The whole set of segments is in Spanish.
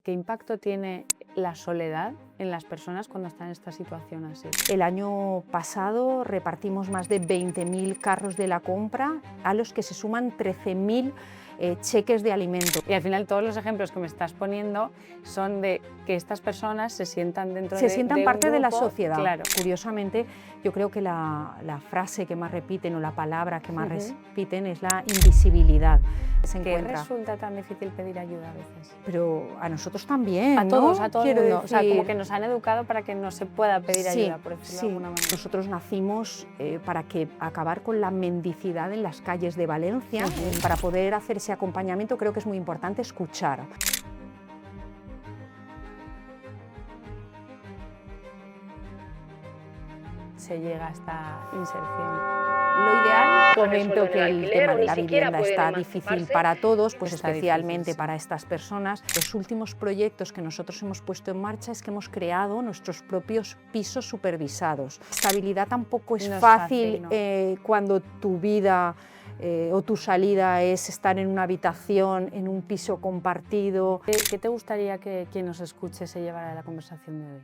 ¿Qué impacto tiene la soledad en las personas cuando están en esta situación así? El año pasado repartimos más de 20.000 carros de la compra, a los que se suman 13.000 cheques de alimento. Y al final todos los ejemplos que me estás poniendo son de que estas personas se sientan dentro Se de sientan un parte de la grupo, sociedad. claro. Curiosamente, yo creo que la frase que más repiten o la palabra que más repiten es la invisibilidad. Se ¿Qué encuentra. resulta tan difícil pedir ayuda a veces? Pero a nosotros también, A ¿no? todos, a todo el Quiero mundo. O sea, como decir, que nos han educado para que no se pueda pedir sí, ayuda, por decirlo de alguna manera. Nosotros nacimos para acabar con la mendicidad en las calles de Valencia. Para poder hacer ese acompañamiento creo que es muy importante escuchar. Se llega a esta inserción. Lo ideal, Con el comento sueldo que en el el alquiler tema o de ni la siquiera vivienda pueden está difícil emanciparse. para todos, pues Está especialmente difícil, sí. para estas personas. Los últimos proyectos que nosotros hemos puesto en marcha es que hemos creado nuestros propios pisos supervisados. Estabilidad tampoco es No es fácil, fácil, ¿no? cuando tu vida o tu salida es estar en una habitación, en un piso compartido. ¿Qué te gustaría que quien nos escuche se llevara de la conversación de hoy?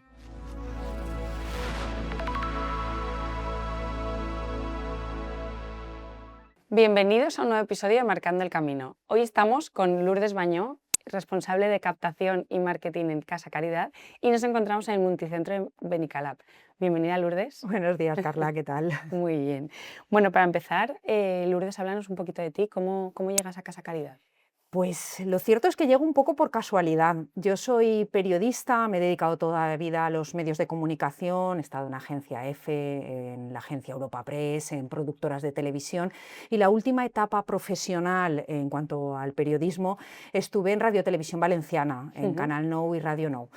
Bienvenidos a un nuevo episodio de Marcando el Camino. Hoy estamos con Lourdes Bañó, responsable de captación y marketing en Casa Caridad, y nos encontramos en el multicentro de Benicalap. Bienvenida, Lourdes. Buenos días, Carla, ¿qué tal? Muy bien. Bueno, para empezar, Lourdes, háblanos un poquito de ti. ¿Cómo llegas a Casa Caridad? Pues lo cierto es que llego un poco por casualidad. Yo soy periodista, me he dedicado toda la vida a los medios de comunicación, he estado en Agencia EFE, en la Agencia Europa Press, en productoras de televisión, y la última etapa profesional en cuanto al periodismo estuve en Radio Televisión Valenciana, en Canal Nou y Radio Nou.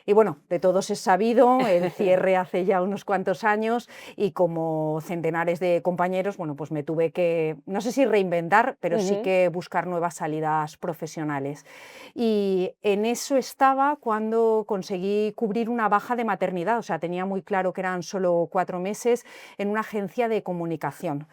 Y bueno, de todos es sabido, el cierre hace ya unos cuantos años, y como centenares de compañeros, bueno, pues me tuve que, no sé si reinventar, pero sí que buscar nuevas salidas profesionales. Y en eso estaba cuando conseguí cubrir una baja de maternidad, o sea, tenía muy claro que eran solo 4 meses en una agencia de comunicación.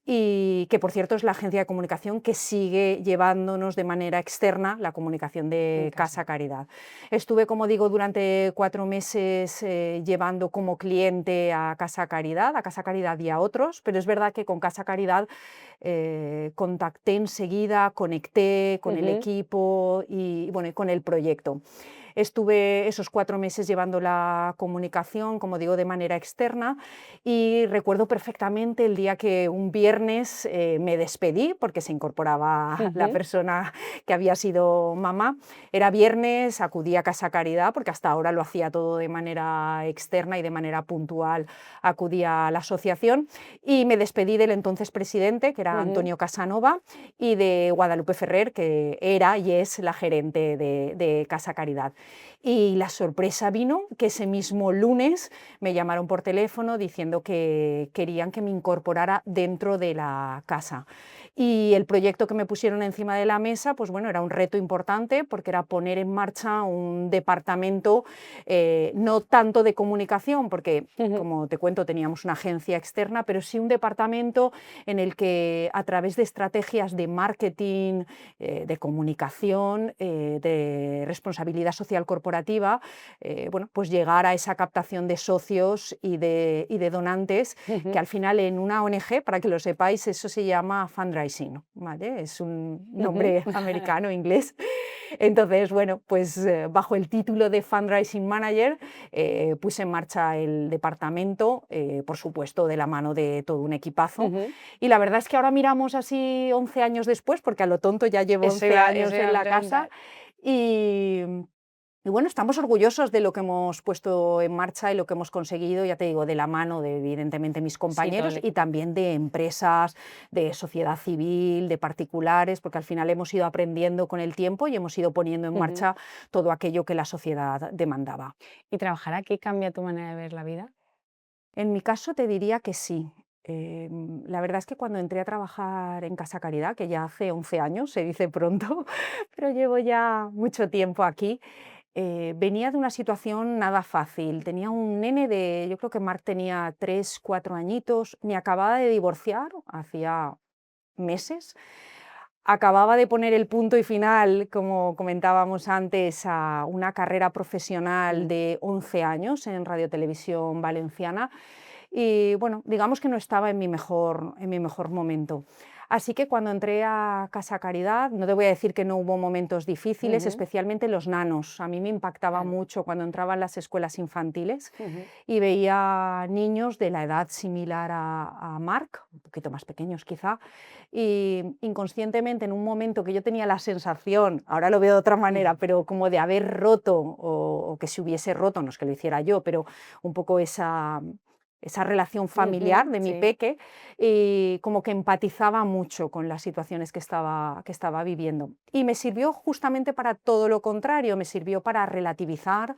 Y que, por cierto, es la agencia de comunicación que sigue llevándonos de manera externa la comunicación de Casa Caridad. Estuve, como digo, durante 4 meses llevando como cliente a Casa Caridad y a otros, pero es verdad que con Casa Caridad contacté enseguida, conecté con el equipo y, bueno, y con el proyecto. Estuve esos 4 meses llevando la comunicación, como digo, de manera externa, y recuerdo perfectamente el día que un viernes me despedí porque se incorporaba la persona que había sido mamá. Era viernes, acudí a Casa Caridad porque hasta ahora lo hacía todo de manera externa y de manera puntual acudía a la asociación, y me despedí del entonces presidente, que era Antonio Casanova, y de Guadalupe Ferrer, que era y es la gerente de Casa Caridad. Y la sorpresa vino que ese mismo lunes me llamaron por teléfono diciendo que querían que me incorporara dentro de la casa. Y el proyecto que me pusieron encima de la mesa, pues bueno, era un reto importante porque era poner en marcha un departamento, no tanto de comunicación, porque como te cuento teníamos una agencia externa, pero sí un departamento en el que a través de estrategias de marketing, de comunicación, de responsabilidad social corporativa, bueno, pues llegar a esa captación de socios y de donantes, que al final en una ONG, para que lo sepáis, eso se llama fundraising, ¿vale? Es un nombre americano, inglés. Entonces, bueno, pues bajo el título de Fundraising Manager puse en marcha el departamento, por supuesto de la mano de todo un equipazo. Y la verdad es que ahora miramos así 11 años después, porque a lo tonto ya llevo 11 años en la casa, y bueno, estamos orgullosos de lo que hemos puesto en marcha y lo que hemos conseguido, ya te digo, de la mano de, evidentemente, mis compañeros, y también de empresas, de sociedad civil, de particulares, porque al final hemos ido aprendiendo con el tiempo y hemos ido poniendo en marcha todo aquello que la sociedad demandaba. ¿Y trabajar aquí cambia tu manera de ver la vida? En mi caso te diría que sí. La verdad es que cuando entré a trabajar en Casa Caridad, que ya hace 11 años, se dice pronto, pero llevo ya mucho tiempo aquí, venía de una situación nada fácil. Tenía un nene yo creo que Marc tenía 3, 4 añitos, me acababa de divorciar, hacía meses. acababa de poner el punto y final, como comentábamos antes, a una carrera profesional de 11 años en Radio Televisión Valenciana y bueno, digamos que no estaba en mi mejor momento. Así que cuando entré a Casa Caridad, no te voy a decir que no hubo momentos difíciles, especialmente los nanos. A mí me impactaba mucho cuando entraba en las escuelas infantiles y veía niños de la edad similar a Marc, un poquito más pequeños quizá, y inconscientemente en un momento que yo tenía la sensación, ahora lo veo de otra manera, pero como de haber roto o que se hubiese roto, no es que lo hiciera yo, pero un poco esa relación familiar de mi sí. peque, y como que empatizaba mucho con las situaciones que estaba viviendo. Y me sirvió justamente para todo lo contrario, me sirvió para relativizar,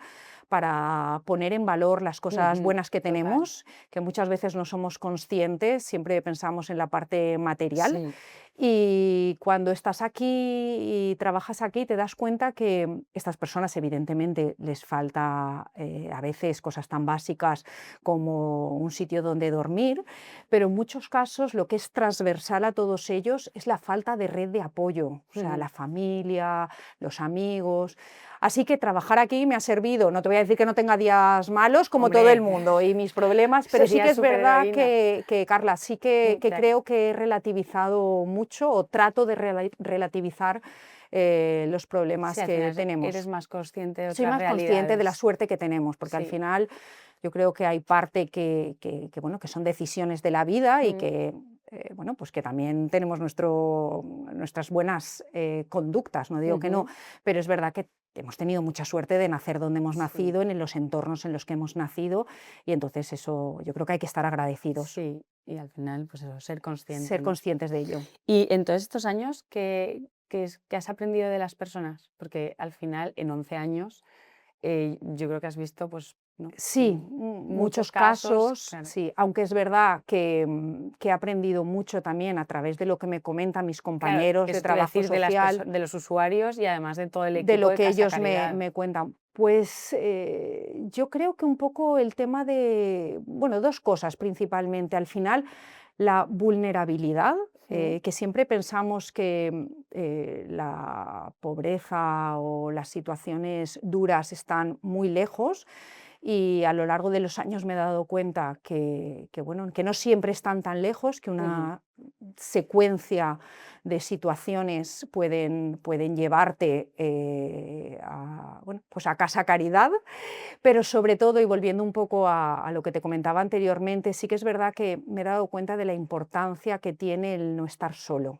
para poner en valor las cosas buenas que Total. tenemos, que muchas veces no somos conscientes, siempre pensamos en la parte material. Sí. Y cuando estás aquí y trabajas aquí, te das cuenta que estas personas evidentemente les falta a veces cosas tan básicas como un sitio donde dormir, pero en muchos casos lo que es transversal a todos ellos es la falta de red de apoyo, o sea, la familia, los amigos. Así que trabajar aquí me ha servido, no te voy a decir que no tenga días malos como Hombre, todo el mundo y mis problemas, pero sí sería que es verdad superheroína. que, Carla, sí que Claro. creo que he relativizado mucho o trato de relativizar los problemas Sí, al que final eres tenemos. más consciente de Soy otras más consciente de la realidades. suerte que tenemos, porque al Sí. final yo creo que hay parte bueno, que son decisiones de la vida y que, bueno, pues que también tenemos nuestras buenas conductas, no digo que no, pero es verdad que hemos tenido mucha suerte de nacer donde hemos Sí. nacido, en los entornos en los que hemos nacido, y entonces eso yo creo que hay que estar agradecidos, Sí, y al final, pues eso, ser consciente, ser ¿no? conscientes de ello. Y en todos estos años, ¿qué has aprendido de las personas? Porque al final, en 11 años, yo creo que has visto, pues, ¿no? Sí, Muchos muchos casos, casos, claro. sí, aunque es verdad que, que he aprendido mucho también a través de lo que me comentan mis Claro, compañeros de eso te iba a trabajo decir de social, de los usuarios y además de todo el de equipo lo de que Casa ellos Caridad. me cuentan. Pues yo creo que un poco el tema de, bueno, dos cosas principalmente. Al final, la vulnerabilidad, que siempre pensamos que la pobreza o las situaciones duras están muy lejos, y a lo largo de los años me he dado cuenta bueno, que no siempre están tan lejos, que una secuencia de situaciones pueden llevarte bueno, pues a Casa Caridad, pero sobre todo, y volviendo un poco a lo que te comentaba anteriormente, sí que es verdad que me he dado cuenta de la importancia que tiene el no estar solo.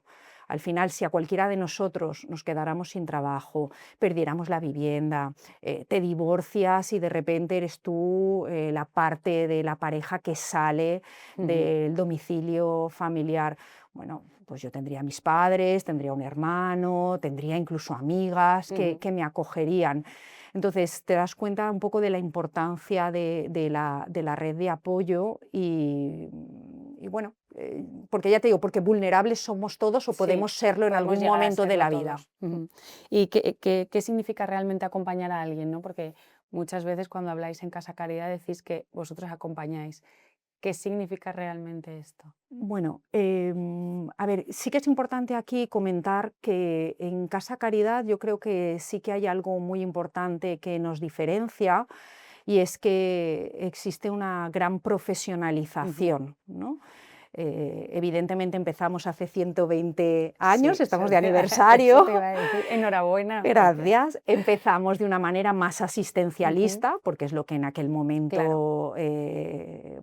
Al final, si a cualquiera de nosotros nos quedáramos sin trabajo, perdiéramos la vivienda, te divorcias y de repente eres tú la parte de la pareja que sale del domicilio familiar. Bueno, pues yo tendría a mis padres, tendría un hermano, tendría incluso amigas que me acogerían. Entonces te das cuenta un poco de la importancia de la red de apoyo y bueno, porque ya te digo, porque vulnerables somos todos o Sí, podemos serlo en podemos algún llegar a momento de serlo la vida. todos. ¿Y qué significa realmente acompañar a alguien, no? Porque muchas veces cuando habláis en Casa Caridad decís que vosotros acompañáis. ¿Qué significa realmente esto? Bueno, a ver, sí que es importante aquí comentar que en Casa Caridad yo creo que sí que hay algo muy importante que nos diferencia y es que existe una gran profesionalización, ¿no? Evidentemente empezamos hace 120 años, Sí, estamos de eso aniversario. te iba a decir. Enhorabuena, porque Gracias. Empezamos de una manera más ujú, asistencialista, porque es lo que en aquel claro. momento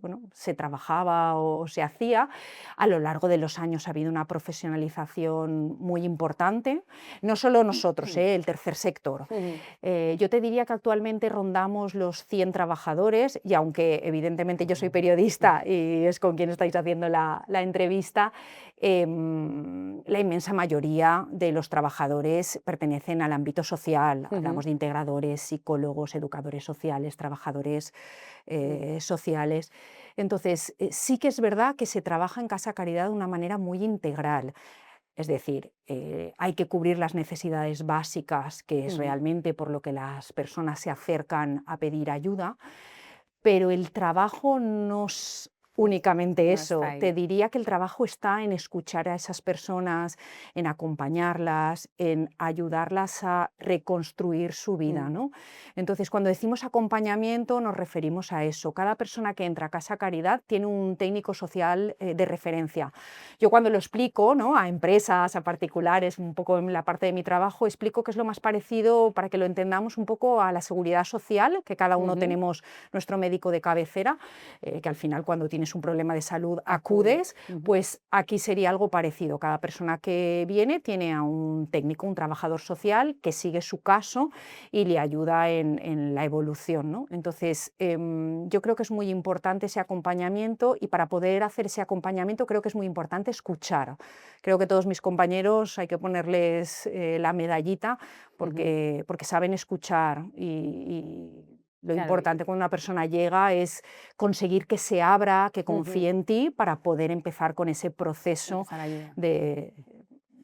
bueno, se trabajaba o se hacía. A lo largo de los años ha habido una profesionalización muy importante, no solo nosotros, el tercer sector. Ujú, Yo te diría que actualmente rondamos los 100 trabajadores y aunque evidentemente yo soy periodista y es con quien estáis haciendo la entrevista, la inmensa mayoría de los trabajadores pertenecen al ámbito social. ujú, Hablamos de integradores, psicólogos, educadores sociales, trabajadores mm, sociales. Entonces, sí que es verdad que se trabaja en Casa Caridad de una manera muy integral. Es decir, hay que cubrir las necesidades básicas, que es ujú. realmente por lo que las personas se acercan a pedir ayuda, pero el trabajo nos únicamente No eso. está ahí. Te diría que el trabajo está en escuchar a esas personas, en acompañarlas, en ayudarlas a reconstruir su vida, Mm. ¿no? Entonces, cuando decimos acompañamiento, nos referimos a eso. Cada persona que entra a Casa Caridad tiene un técnico social de referencia. Yo cuando lo explico, ¿no?, a empresas, a particulares, un poco en la parte de mi trabajo, explico que es lo más parecido, para que lo entendamos, un poco a la seguridad social, que cada uno Ujú. tenemos nuestro médico de cabecera, que al final cuando tienes un problema de salud Acude. acudes, Ujú. pues aquí sería algo parecido. Cada persona que viene tiene a un técnico, un trabajador social, que sigue su caso y le ayuda en la evolución, ¿no? Entonces, yo creo que es muy importante ese acompañamiento, y para poder hacer ese acompañamiento creo que es muy importante escuchar. Creo que todos mis compañeros hay que ponerles la medallita Ujú. porque saben escuchar, y lo Claro, importante cuando una persona llega es conseguir que se abra, que ujú. confíe en ti, para poder empezar con ese proceso Empezar a ayudar, de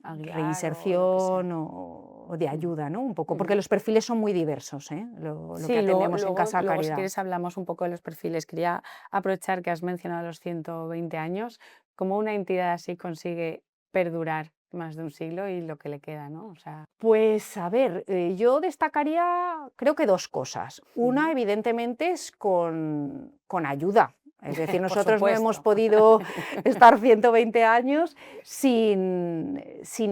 a guiar o lo que sea. reinserción o de Ujú. ayuda, ¿no? Un poco, porque Ujú. los perfiles son muy diversos, ¿eh? Lo que Sí, luego, atendemos en luego, Casa luego si Caridad. quieres hablamos un poco de los perfiles. Quería aprovechar que has mencionado los 120 años, cómo una entidad así consigue perdurar más de un siglo y lo que le queda, ¿no? O sea, Pues a ver, yo destacaría creo que 2 cosas. Una, ujú. evidentemente, es con ayuda. Es decir, Por nosotros no hemos supuesto. podido estar 120 años sin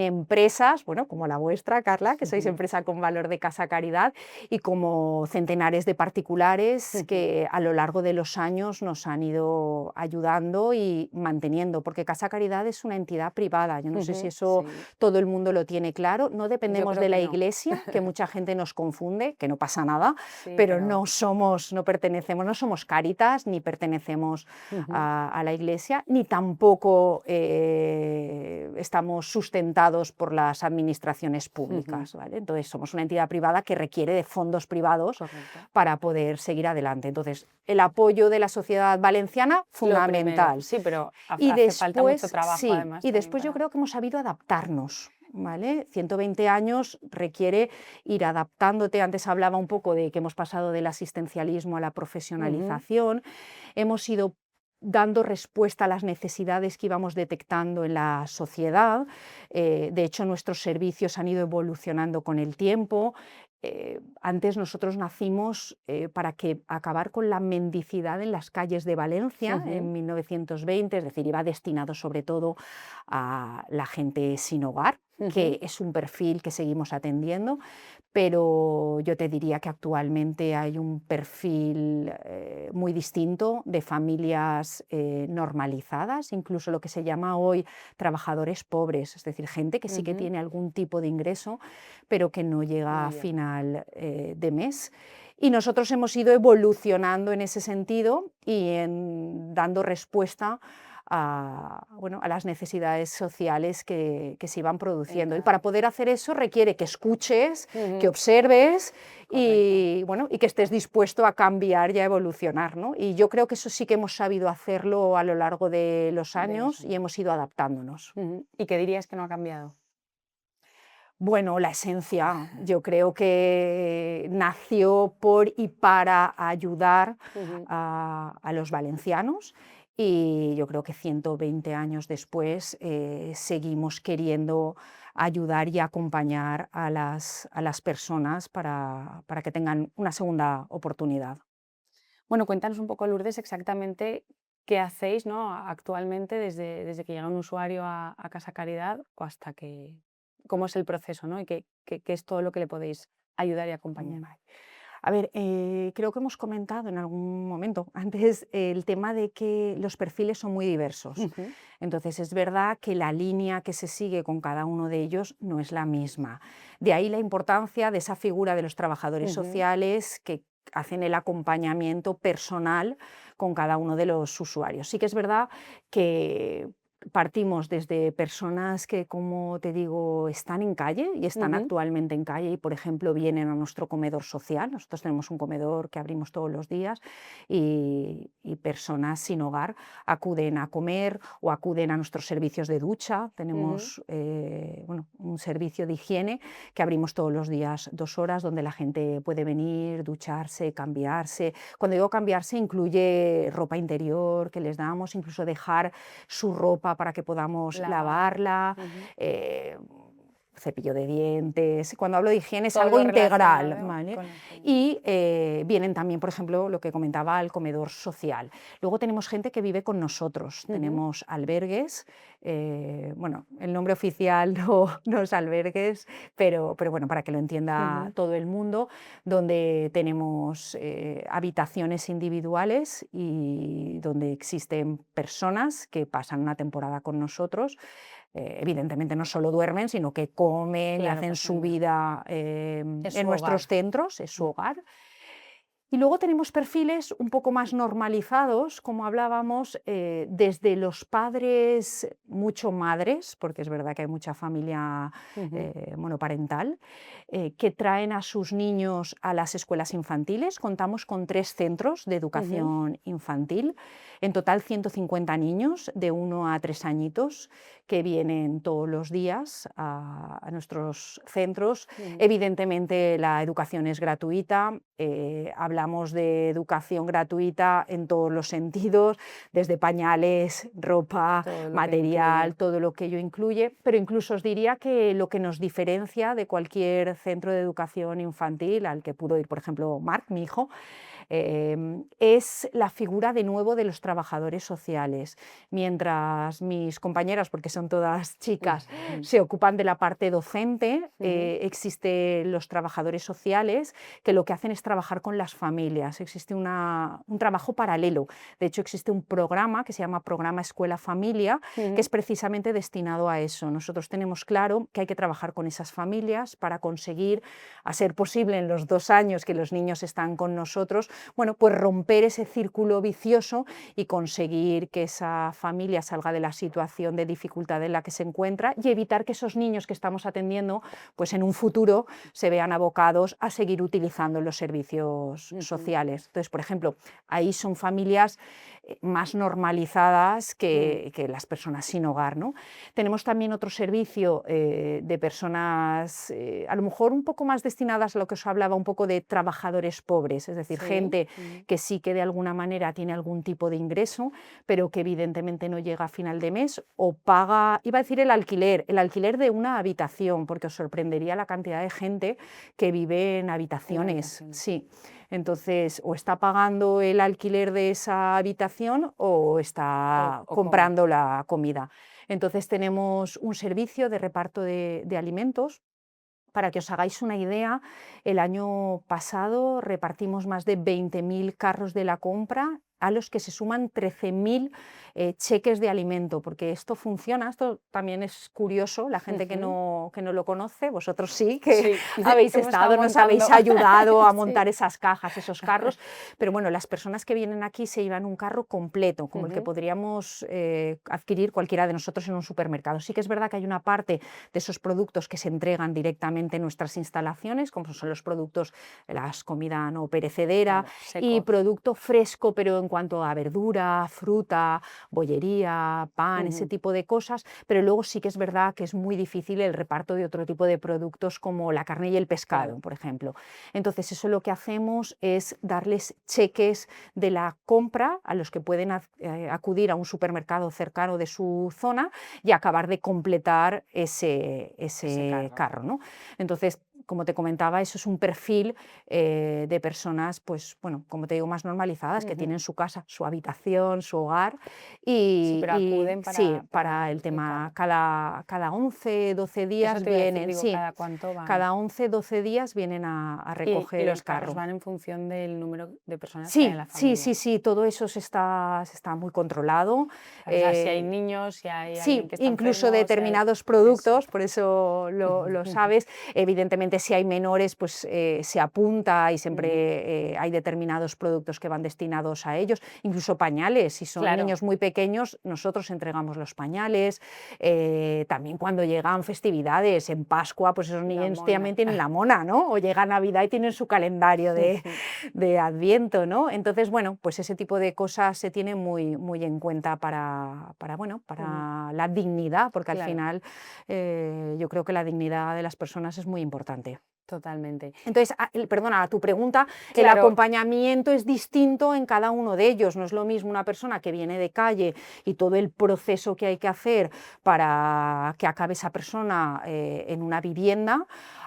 empresas, bueno, como la vuestra, Carla, que sois Ujú, empresa con valor de Casa Caridad, y como centenares de particulares ujú. que a lo largo de los años nos han ido ayudando y manteniendo, porque Casa Caridad es una entidad privada. Yo no sé si Ujú, eso sí, todo el mundo lo tiene claro. No yo dependemos creo de que la no. Iglesia, que mucha gente nos confunde, que no pasa nada, Sí, pero pero no pertenecemos, no somos Cáritas, ni pertenecemos ujú, a la Iglesia, ni tampoco estamos sustentados por las administraciones ujú, públicas, ¿vale? Entonces somos una entidad privada que requiere de fondos privados correcto. para poder seguir adelante. Entonces, el apoyo de la sociedad valenciana, Lo primero, fundamental. sí, pero Y hace falta mucho después, trabajo sí, además y también después yo para... creo que hemos sabido adaptarnos, ¿vale? 120 años requiere ir adaptándote. Antes hablaba un poco de que hemos pasado del asistencialismo a la Ujú, profesionalización, hemos ido dando respuesta a las necesidades que íbamos detectando en la sociedad. De hecho, nuestros servicios han ido evolucionando con el tiempo. Antes nosotros nacimos para acabar con la mendicidad en las calles de Valencia ujú, en 1920, es decir, iba destinado sobre todo a la gente sin hogar, que ujú. es un perfil que seguimos atendiendo, pero yo te diría que actualmente hay un perfil muy distinto de familias normalizadas, incluso lo que se llama hoy trabajadores pobres, es decir, gente que sí que Ujú, tiene algún tipo de ingreso, pero que no llega no a llega. final de mes. Y nosotros hemos ido evolucionando en ese sentido y dando respuesta bueno, a las necesidades sociales que se iban En produciendo. Y cada... para poder hacer eso requiere que escuches, que Ujú, observes correcto. y, bueno, y que estés dispuesto a cambiar y a evolucionar, ¿no? Y yo creo que eso sí que hemos sabido hacerlo a lo largo de los De los años y años. hemos ido adaptándonos. Ujú. ¿Y qué dirías que no ha cambiado? Bueno, la esencia, yo creo que nació por y para ayudar Ujú. a los valencianos, y yo creo que 120 años después seguimos queriendo ayudar y acompañar a las personas para que tengan una segunda oportunidad. Bueno, cuéntanos un poco, Lourdes, exactamente qué hacéis, ¿no? Actualmente desde que llega un usuario a Casa Caridad o hasta que, cómo es el proceso, ¿no? Y qué es todo lo que le podéis ayudar y acompañar. Vale. A ver, creo que hemos comentado en algún momento antes el tema de que los perfiles son muy diversos. Ujú, Entonces, es verdad que la línea que se sigue con cada uno de ellos no es la misma. De ahí la importancia de esa figura de los trabajadores ujú, sociales que hacen el acompañamiento personal con cada uno de los usuarios. Sí que es verdad que partimos desde personas que, como te digo, están en calle y están actualmente en calle y, por ejemplo, vienen a nuestro comedor social. Nosotros tenemos un comedor que abrimos todos los días y personas sin hogar acuden a comer o acuden a nuestros servicios de ducha. Tenemos bueno, un servicio de higiene que abrimos todos los días 2 horas, donde la gente puede venir, ducharse, cambiarse. Cuando digo cambiarse, incluye ropa interior que les damos, incluso dejar su ropa para que podamos lavarla, cepillo de dientes. Cuando hablo de higiene es Todo algo lo integral, relacionado ¿vale? con la higiene. Y vienen también, por ejemplo, lo que comentaba, al comedor social. Luego tenemos gente que vive con nosotros, tenemos albergues, bueno, el nombre oficial no es albergues, pero bueno, para que lo entienda todo el mundo, donde tenemos habitaciones individuales y donde existen personas que pasan una temporada con nosotros. Evidentemente no solo duermen, sino que comen y hacen su vida en nuestros centros, es su hogar. Y luego tenemos perfiles un poco más normalizados, como hablábamos, desde los padres, mucho madres, porque es verdad que hay mucha familia monoparental, que traen a sus niños a las escuelas infantiles. Contamos con 3 centros de educación infantil, en total 150 niños de 1 a 3 añitos que vienen todos los días a nuestros centros. Evidentemente la educación es gratuita, hablamos de educación gratuita en todos los sentidos, desde pañales, ropa, material, todo lo que ello incluye, pero incluso os diría que lo que nos diferencia de cualquier centro de educación infantil al que pudo ir, por ejemplo, Marc, mi hijo, es la figura de nuevo de los trabajadores sociales. Mientras mis compañeras, porque son todas chicas, se ocupan de la parte docente, existen los trabajadores sociales que lo que hacen es trabajar con las familias. Existe un trabajo paralelo. De hecho, existe un programa que se llama Programa Escuela Familia, que es precisamente destinado a eso. Nosotros tenemos claro que hay que trabajar con esas familias para conseguir, a ser posible en los 2 años que los niños están con nosotros, bueno, pues romper ese círculo vicioso y conseguir que esa familia salga de la situación de dificultad en la que se encuentra y evitar que esos niños que estamos atendiendo, pues en un futuro se vean abocados a seguir utilizando los servicios sociales. Entonces, por ejemplo, ahí son familias más normalizadas que las personas sin hogar, ¿no? Tenemos también otro servicio de personas a lo mejor un poco más destinadas a lo que os hablaba un poco de trabajadores pobres, es decir, gente que sí que de alguna manera tiene algún tipo de ingreso, pero que evidentemente no llega a final de mes o paga, iba a decir el alquiler de una habitación, porque os sorprendería la cantidad de gente que vive en habitaciones. Sí. Entonces, o está pagando el alquiler de esa habitación o está comprando la comida. Entonces, tenemos un servicio de reparto de alimentos. Para que os hagáis una idea, el año pasado repartimos más de 20.000 carros de la compra, a los que se suman 13.000 cheques de alimento, porque esto funciona, esto también es curioso, la gente que no lo conoce, vosotros sí, que habéis estado, nos habéis ayudado a montar esas cajas, esos carros, pero bueno, las personas que vienen aquí se llevan un carro completo, como el que podríamos adquirir cualquiera de nosotros en un supermercado. Sí que es verdad que hay una parte de esos productos que se entregan directamente en nuestras instalaciones, como son los productos de la comida no perecedera, y producto fresco, pero en cuanto a verdura, fruta, bollería, pan, ese tipo de cosas, pero luego sí que es verdad que es muy difícil el reparto de otro tipo de productos como la carne y el pescado, por ejemplo. Entonces, eso lo que hacemos es darles cheques de la compra a los que pueden acudir a un supermercado cercano de su zona y acabar de completar ese carro, ¿no? Entonces, como te comentaba, eso es un perfil de personas, pues bueno, como te digo, más normalizadas, que tienen su casa, su habitación, su hogar y, pero acuden para el tema, cada 11, 12 días vienen, ¿cada cuánto van? Cada 11, 12 días vienen a recoger ¿Y los el carro. carros van en función del número de personas que hay en la familia? Sí, todo eso se está muy controlado. O sea, si hay niños, si hay alguien que está incluso enfermo, determinados productos, por eso lo sabes, evidentemente Evidentemente, si hay menores, pues se apunta y siempre hay determinados productos que van destinados a ellos, incluso pañales. Si son niños muy pequeños, nosotros entregamos los pañales. También cuando llegan festividades, en Pascua, pues esos niños también tienen la mona, ¿no? O llega Navidad y tienen su calendario de Adviento, ¿no? Entonces, bueno, pues ese tipo de cosas se tiene muy, muy en cuenta para la dignidad, porque al final yo creo que la dignidad de las personas es muy importante. Totalmente. Entonces, perdona, a tu pregunta, el acompañamiento es distinto en cada uno de ellos. No es lo mismo una persona que viene de calle y todo el proceso que hay que hacer para que acabe esa persona en una vivienda,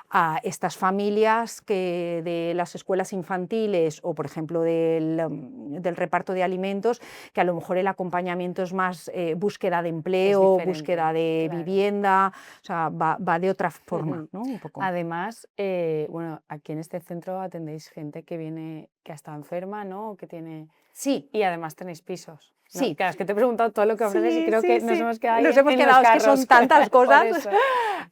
a estas familias que de las escuelas infantiles o, por ejemplo, del reparto de alimentos, que a lo mejor el acompañamiento es más búsqueda de empleo, búsqueda de vivienda, o sea, va de otra forma, ¿no? Un poco. Además, bueno, aquí en este centro atendéis gente que viene, que está enferma, ¿no? O que tiene... Sí. Y además tenéis pisos, ¿no? Sí. Claro, es que te he preguntado todo lo que ofreces y creo que nos hemos quedado es que son tantas cosas.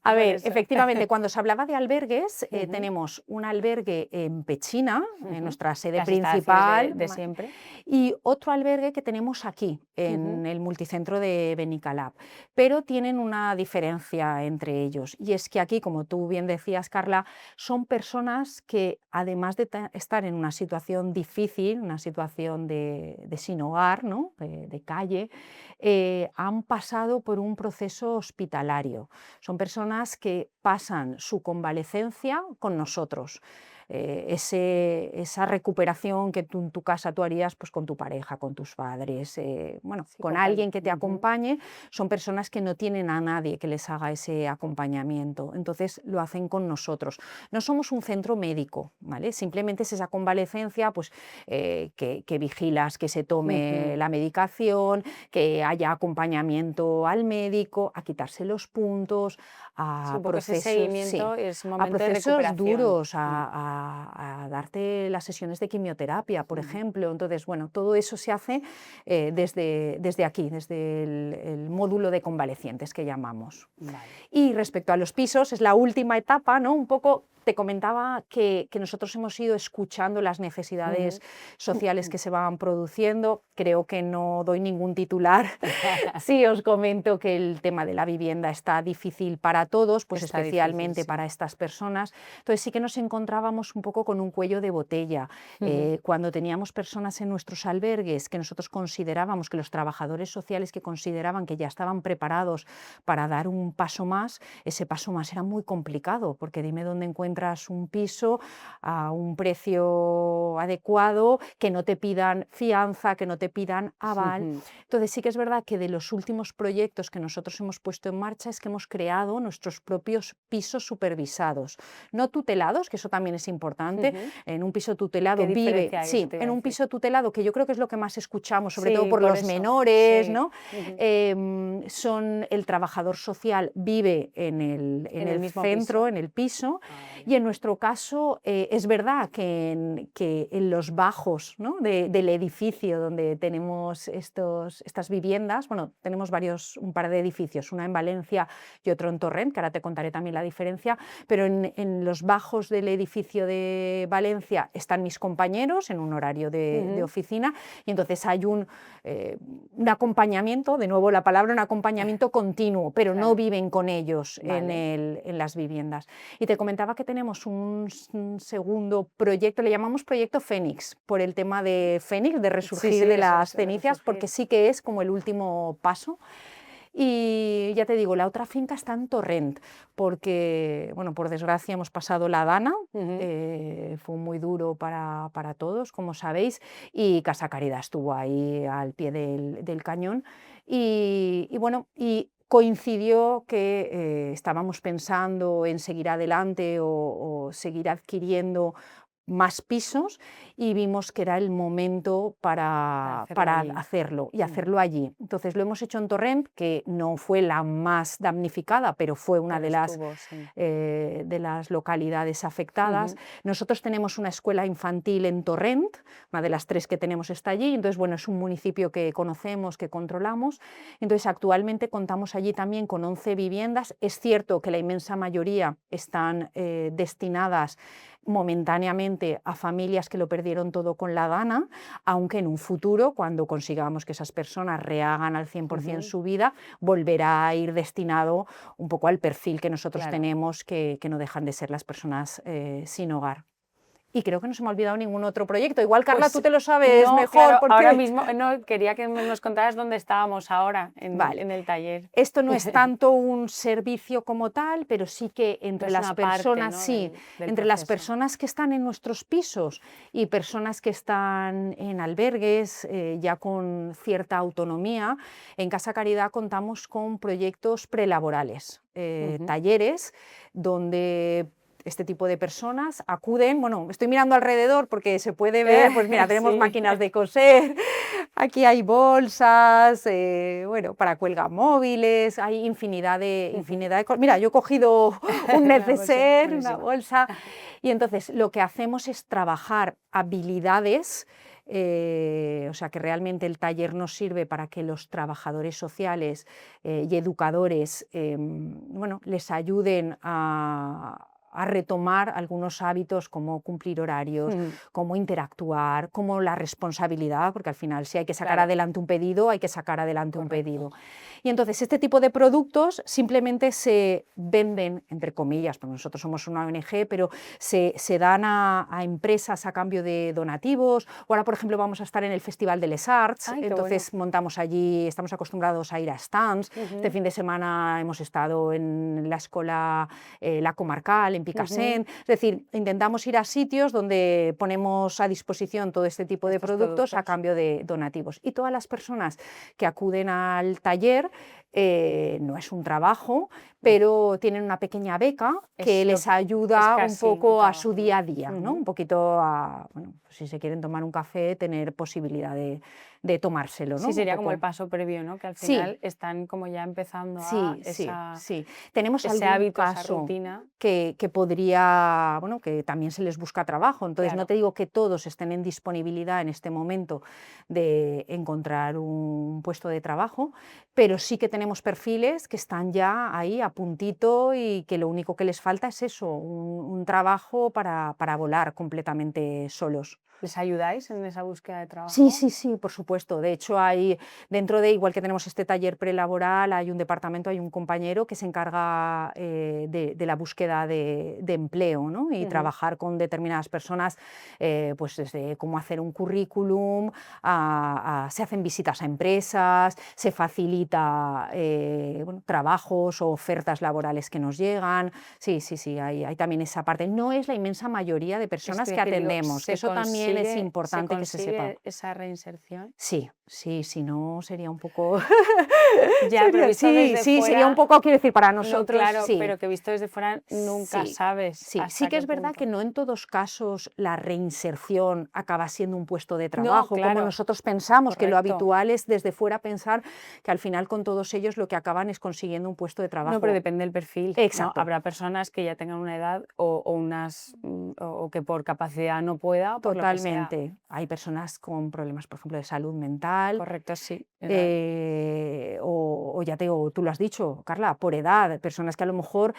A ver, eso. efectivamente, cuando se hablaba de albergues, tenemos un albergue en Pechina, en nuestra sede principal, de siempre, y otro albergue que tenemos aquí, en el multicentro de Benicalap. Pero tienen una diferencia entre ellos, y es que aquí, como tú bien decías, Carla, son personas que, además de estar en una situación difícil, una situación de sin hogar, ¿no? De calle, han pasado por un proceso hospitalario. Son personas que pasan su convalecencia con nosotros. Esa recuperación que tú en tu casa tú harías pues, con tu pareja, con tus padres, con alguien que te acompañe, son personas que no tienen a nadie que les haga ese acompañamiento, entonces lo hacen con nosotros. No somos un centro médico, ¿vale? Simplemente es esa convalecencia pues, que vigilas que se tome la medicación, que haya acompañamiento al médico, a quitarse los puntos, a procesos duros, a darte las sesiones de quimioterapia, por ejemplo. Entonces, bueno, todo eso se hace desde aquí, desde el módulo de convalecientes que llamamos. Vale. Y respecto a los pisos, es la última etapa, ¿no? Un poco te comentaba que nosotros hemos ido escuchando las necesidades sociales que se van produciendo. Creo que no doy ningún titular si os comento que el tema de la vivienda está difícil para todos, pues está especialmente difícil, para estas personas. Entonces sí que nos encontrábamos un poco con un cuello de botella. Cuando teníamos personas en nuestros albergues que nosotros considerábamos, que los trabajadores sociales que consideraban que ya estaban preparados para dar un paso más, ese paso más era muy complicado, porque dime dónde encuentras un piso a un precio adecuado, que no te pidan fianza, que no te pidan aval. Entonces sí que es verdad que de los últimos proyectos que nosotros hemos puesto en marcha es que hemos creado nuestros propios pisos supervisados, no tutelados, que eso también es importante. En un piso tutelado vive, en un piso tutelado, que yo creo que es lo que más escuchamos, sobre todo por los menores, ¿no? El trabajador social vive en el mismo centro, en el piso. Y en nuestro caso es verdad que en los bajos, ¿no? del edificio donde tenemos estas viviendas, bueno, tenemos un par de edificios, una en Valencia y otro en Torrent, que ahora te contaré también la diferencia, pero en los bajos del edificio de Valencia están mis compañeros en un horario de oficina, y entonces hay un acompañamiento, de nuevo la palabra, un acompañamiento continuo, pero no viven con ellos en las viviendas. Y te comentaba que tenemos un segundo proyecto, le llamamos Proyecto Fénix, por el tema de Fénix, de resurgir de las cenizas, porque sí que es como el último paso. Y ya te digo, la otra finca está en Torrent, porque, bueno, por desgracia hemos pasado la Dana, fue muy duro para todos, como sabéis, y Casa Caridad estuvo ahí al pie del cañón. Y bueno, y coincidió que estábamos pensando en seguir adelante o seguir adquiriendo más pisos y vimos que era el momento para hacerlo y hacerlo allí. Entonces lo hemos hecho en Torrent, que no fue la más damnificada, pero fue una de las localidades afectadas. Nosotros tenemos una escuela infantil en Torrent, una de las 3 que tenemos está allí, entonces bueno, es un municipio que conocemos, que controlamos. Entonces actualmente contamos allí también con 11 viviendas. Es cierto que la inmensa mayoría están destinadas momentáneamente a familias que lo perdieron todo con la gana, aunque en un futuro, cuando consigamos que esas personas rehagan al 100% su vida, volverá a ir destinado un poco al perfil que nosotros tenemos, que no dejan de ser las personas sin hogar. Y creo que no se me ha olvidado ningún otro proyecto. Igual, Carla, tú te lo sabes mejor. Claro, porque... ahora mismo no, quería que nos contaras dónde estábamos ahora en el taller. Esto no es tanto un servicio como tal, pero sí que entre las personas, parte, ¿no? Entre las personas que están en nuestros pisos y personas que están en albergues ya con cierta autonomía, en Casa Caridad contamos con proyectos prelaborales, talleres donde este tipo de personas acuden, bueno, estoy mirando alrededor porque se puede ver, pues mira, tenemos máquinas de coser, aquí hay bolsas, bueno, para cuelgamóviles, hay infinidad de cosas. Mira, yo he cogido un neceser, una bolsa, y entonces lo que hacemos es trabajar habilidades. O sea que realmente el taller nos sirve para que los trabajadores sociales y educadores bueno, les ayuden a retomar algunos hábitos como cumplir horarios, cómo interactuar, como la responsabilidad, porque al final si hay que sacar adelante un pedido, hay que sacar adelante un pedido. Y entonces este tipo de productos simplemente se venden, entre comillas, porque nosotros somos una ONG, pero se dan a empresas a cambio de donativos. Ahora, por ejemplo, vamos a estar en el Festival de Les Arts, entonces montamos allí, estamos acostumbrados a ir a stands. Este fin de semana hemos estado en la escuela La Comarcal, en Picassent, es decir, intentamos ir a sitios donde ponemos a disposición todo este tipo de productos a cambio de donativos. Y todas las personas que acuden al taller, no es un trabajo, pero tienen una pequeña beca que les ayuda un poco a su día a día, ¿no? Un poquito a, bueno, pues si se quieren tomar un café, tener posibilidad de tomárselo, ¿no? Sí, sería como el paso previo, ¿no? Que al final están como ya empezando a Tenemos ese algún hábito, caso esa rutina. Que podría, bueno, que también se les busca trabajo, entonces no te digo que todos estén en disponibilidad en este momento de encontrar un puesto de trabajo, pero sí que tenemos perfiles que están ya ahí a puntito y que lo único que les falta es eso, un trabajo para volar completamente solos. ¿Les ayudáis en esa búsqueda de trabajo? Sí, por supuesto. De hecho, hay dentro de, igual que tenemos este taller prelaboral, hay un departamento, hay un compañero que se encarga de la búsqueda de empleo, ¿no? Y trabajar con determinadas personas, pues desde cómo hacer un currículum, se hacen visitas a empresas, se facilita bueno, trabajos o ofertas laborales que nos llegan. Sí, hay también esa parte. No es la inmensa mayoría de personas que atendemos, que eso también es importante que se sepa. ¿Esa reinserción? Sí, si no sería un poco... Ya, pero visto desde fuera... sería un poco, quiero decir, para nosotros... No, claro, pero que visto desde fuera nunca sabes. Sí que es verdad que no en todos casos la reinserción acaba siendo un puesto de trabajo, como nosotros pensamos, que lo habitual es desde fuera pensar que al final con todos ellos lo que acaban es consiguiendo un puesto de trabajo. No, pero depende del perfil. Exacto. ¿No? Habrá personas que ya tengan una edad o que por capacidad no pueda. Totalmente. Hay personas con problemas, por ejemplo, de salud mental. Correcto, sí. O ya te digo, tú lo has dicho, Carla, por edad, personas que a lo mejor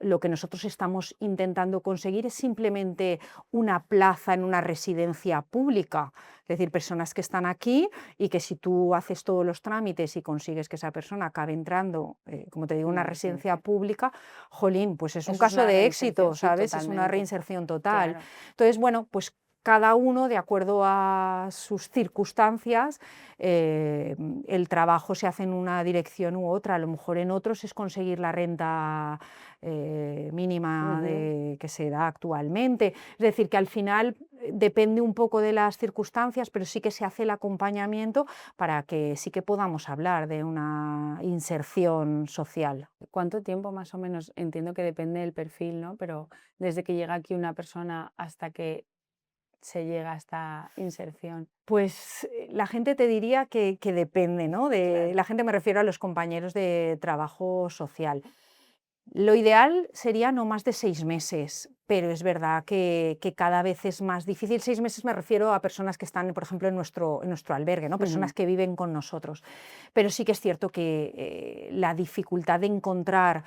lo que nosotros estamos intentando conseguir es simplemente una plaza en una residencia pública. Es decir, personas que están aquí y que si tú haces todos los trámites y consigues que esa persona acabe entrando, como te digo, una residencia pública, jolín, pues es un caso de éxito, ¿sabes? Es una reinserción total. Claro. Entonces, bueno, pues cada uno, de acuerdo a sus circunstancias, el trabajo se hace en una dirección u otra. A lo mejor en otros es conseguir la renta mínima que se da actualmente. Es decir, que al final depende un poco de las circunstancias, pero sí que se hace el acompañamiento para que sí que podamos hablar de una inserción social. ¿Cuánto tiempo más o menos? Entiendo que depende del perfil, ¿no? Pero desde que llega aquí una persona hasta que se llega a esta inserción. Pues la gente te diría que depende, ¿no? Claro. La gente, me refiero a los compañeros de trabajo social. Lo ideal sería no más de 6 meses, pero es verdad que cada vez es más difícil. 6 meses me refiero a personas que están, por ejemplo, en nuestro albergue, ¿no? Ujú. Personas que viven con nosotros. Pero sí que es cierto que la dificultad de encontrar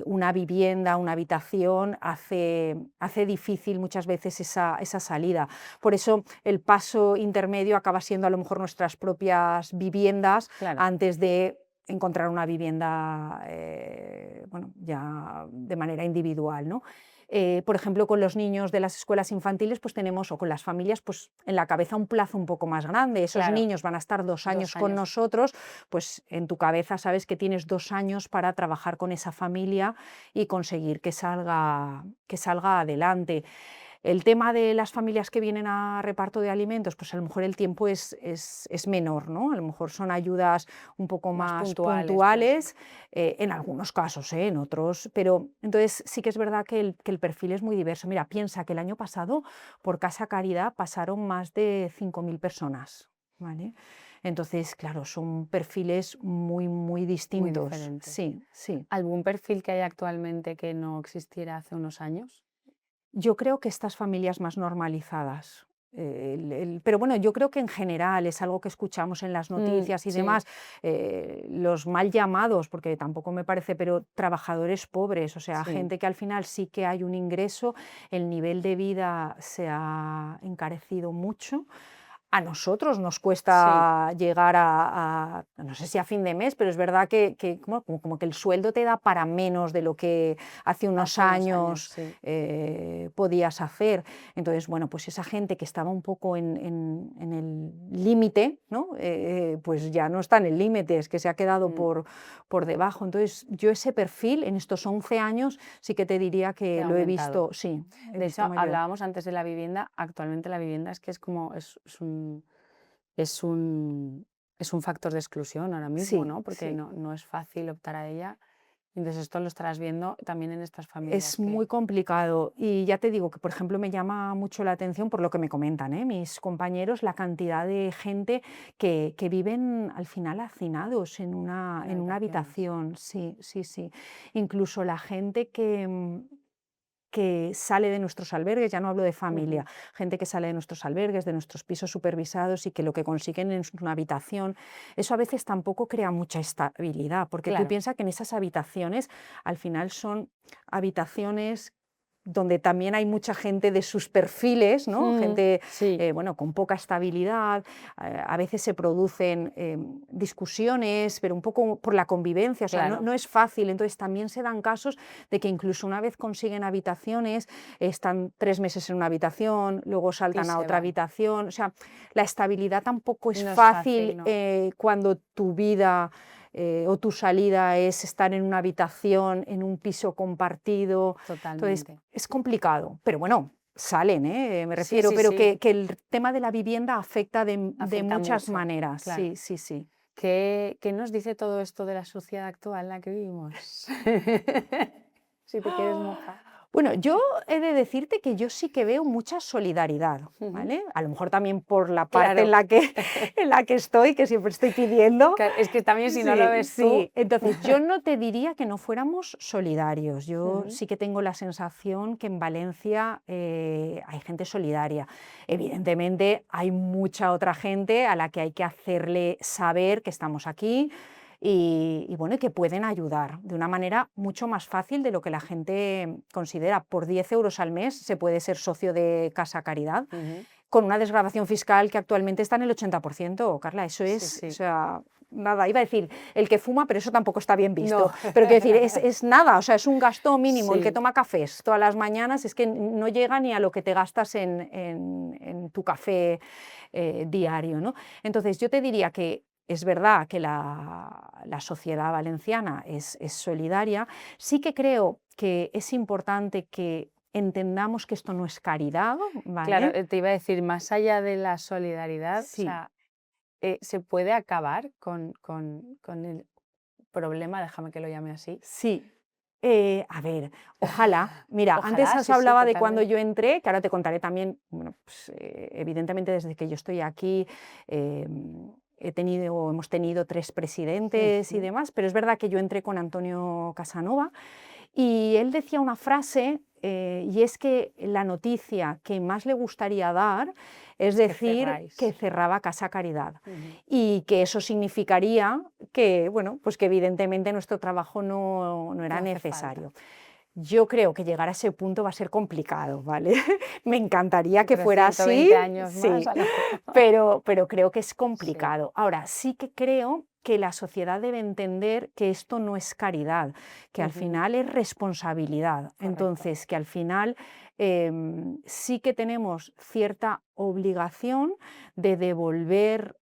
una vivienda, una habitación, hace difícil muchas veces esa salida. Por eso el paso intermedio acaba siendo a lo mejor nuestras propias viviendas Claro. antes de encontrar una vivienda bueno, ya de manera individual, ¿no? Por ejemplo, con los niños de las escuelas infantiles, pues tenemos, o con las familias, pues en la cabeza un plazo un poco más grande. Esos Claro. niños van a estar 2 años 2 con años. nosotros, pues en tu cabeza sabes que tienes 2 años para trabajar con esa familia y conseguir que salga adelante. El tema de las familias que vienen a reparto de alimentos, pues a lo mejor el tiempo es menor, ¿no? A lo mejor son ayudas un poco Más más puntuales, puede puntuales, en algunos casos, en otros, pero entonces sí que es verdad que el perfil es muy diverso. Mira, piensa que el año pasado por Casa Caridad pasaron más de 5.000 personas, ¿vale? Entonces, claro, son perfiles muy, muy muy distintos. diferentes. Sí, sí. ¿Algún perfil que hay actualmente que no existiera hace unos años? Yo creo que estas familias más normalizadas, pero bueno, yo creo que en general es algo que escuchamos en las noticias y Sí, demás, los mal llamados, porque tampoco me parece, pero trabajadores pobres, o sea, sí. gente que al final sí que hay un ingreso, el nivel de vida se ha encarecido mucho. A nosotros nos Sí, cuesta llegar no sé si a fin de mes, pero es verdad que como que el sueldo te da para menos de lo que hace unos hace unos años, años sí. podías hacer. Entonces, bueno, pues esa gente que estaba un poco en el límite, ¿no? Pues ya no está en el límite, es que se ha quedado Mm, por debajo. Entonces, yo ese perfil en estos 11 años sí que te diría que que ha lo he aumentado. visto, sí, he De visto hecho, mayor. hablábamos antes de la vivienda. Actualmente la vivienda es que es como es un es un factor de exclusión ahora mismo, Sí, ¿no? Porque sí. no es fácil optar a ella. Entonces, esto lo estarás viendo también en estas Es familias muy que complicado y ya te digo que, por ejemplo, me llama mucho la atención por lo que me comentan, mis compañeros, la cantidad de gente que viven al final hacinados en en una habitaciones. habitación. Sí, sí, sí. Incluso la gente que sale de nuestros albergues, ya no hablo de Ujú. familia, gente que sale de nuestros albergues, de nuestros pisos supervisados y que lo que consiguen es una habitación, eso a veces tampoco crea mucha estabilidad, porque tú Claro. piensas que en esas habitaciones al final son habitaciones donde también hay mucha gente de sus perfiles, ¿no? Gente, Sí, bueno, con poca estabilidad, a veces se producen discusiones, pero un poco por la convivencia, o sea, claro. no es fácil, entonces también se dan casos de que incluso una vez consiguen habitaciones, están 3 meses en una habitación, luego Y saltan a se otra van. habitación, o sea, la estabilidad tampoco es No es fácil, fácil no, cuando tu vida o tu salida es estar en una habitación, en un piso compartido. Entonces, totalmente. es complicado, pero bueno, salen, me Sí, refiero, sí, pero sí, que el tema de la vivienda afecta de afecta muchas mucho, maneras, claro. sí, sí, sí. ¿Qué nos dice todo esto de la sociedad actual en la que vivimos? Si te quieres mojar. Bueno, yo he de decirte que yo sí que veo mucha solidaridad, Ujú. ¿vale? A lo mejor también por la parte en Claro, la que, en la que estoy, que siempre estoy pidiendo. es que también si no lo Sí, ves tú. sí. Entonces, yo no te diría que no fuéramos solidarios. Yo Ujú. sí que tengo la sensación que en Valencia hay gente solidaria. Evidentemente, hay mucha otra gente a la que hay que hacerle saber que estamos aquí y bueno, y que pueden ayudar de una manera mucho más fácil de lo que la gente considera. Por 10 euros al mes se puede ser socio de Casa Caridad, Ujú. con una desgravación fiscal que actualmente está en el 80%, Carla. Eso Sí, es, o sí. sea, nada, iba a decir el que fuma, pero eso tampoco está bien No. visto. Pero quiero decir, es nada, o sea, es un gasto mínimo. El que Sí, toma cafés todas las mañanas es que no llega ni a lo que te gastas en tu café diario, ¿no? Entonces, yo te diría que es verdad que la sociedad valenciana es solidaria. Sí que creo que es importante que entendamos que esto no es caridad, ¿vale? Claro, te iba a decir, más allá de la solidaridad, o Sí, sea, ¿se puede acabar con el problema? Déjame que lo llame así. sí. A ver, ojalá. Mira, antes Ojalá, os sí, sí, hablaba de cuando totalmente. yo entré, que ahora te contaré también, bueno, pues, evidentemente desde que yo estoy aquí hemos tenido 3 presidentes y Ujú. demás, pero es verdad que yo entré con Antonio Casanova y él decía una frase, y es que la noticia que más le gustaría dar es Es que decir que cerráis. cerraba Casa Caridad Ujú. y que eso significaría que, bueno, pues que evidentemente nuestro trabajo no No era hace falta. necesario. Yo creo que llegar a ese punto va a ser complicado, ¿vale? Me encantaría que Otros fuera 120 así, años más sí, a lo pero creo que es Sí, complicado. Ahora, sí que creo que la sociedad debe entender que esto no es caridad, que al ujú, final es responsabilidad. correcto. Entonces, que al final sí que tenemos cierta obligación de devolver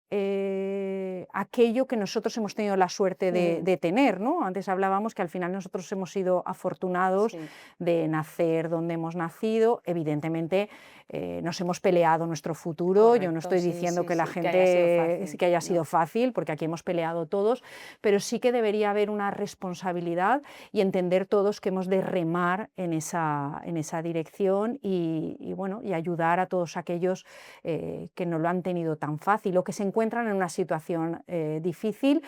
aquello que nosotros hemos tenido la suerte Ujú, de tener, ¿no? Antes hablábamos que al final nosotros hemos sido afortunados sí, de nacer donde hemos nacido. Evidentemente, nos hemos peleado nuestro futuro. Yo no correcto, estoy sí, diciendo sí, que la sí, que haya sido gente sí fácil, que haya sido ¿no? fácil, porque aquí hemos peleado todos, pero sí que debería haber una responsabilidad y entender todos que hemos de remar en esa dirección y, bueno, y ayudar a todos aquellos que no lo han tenido tan fácil o que se encuentran en una situación difícil,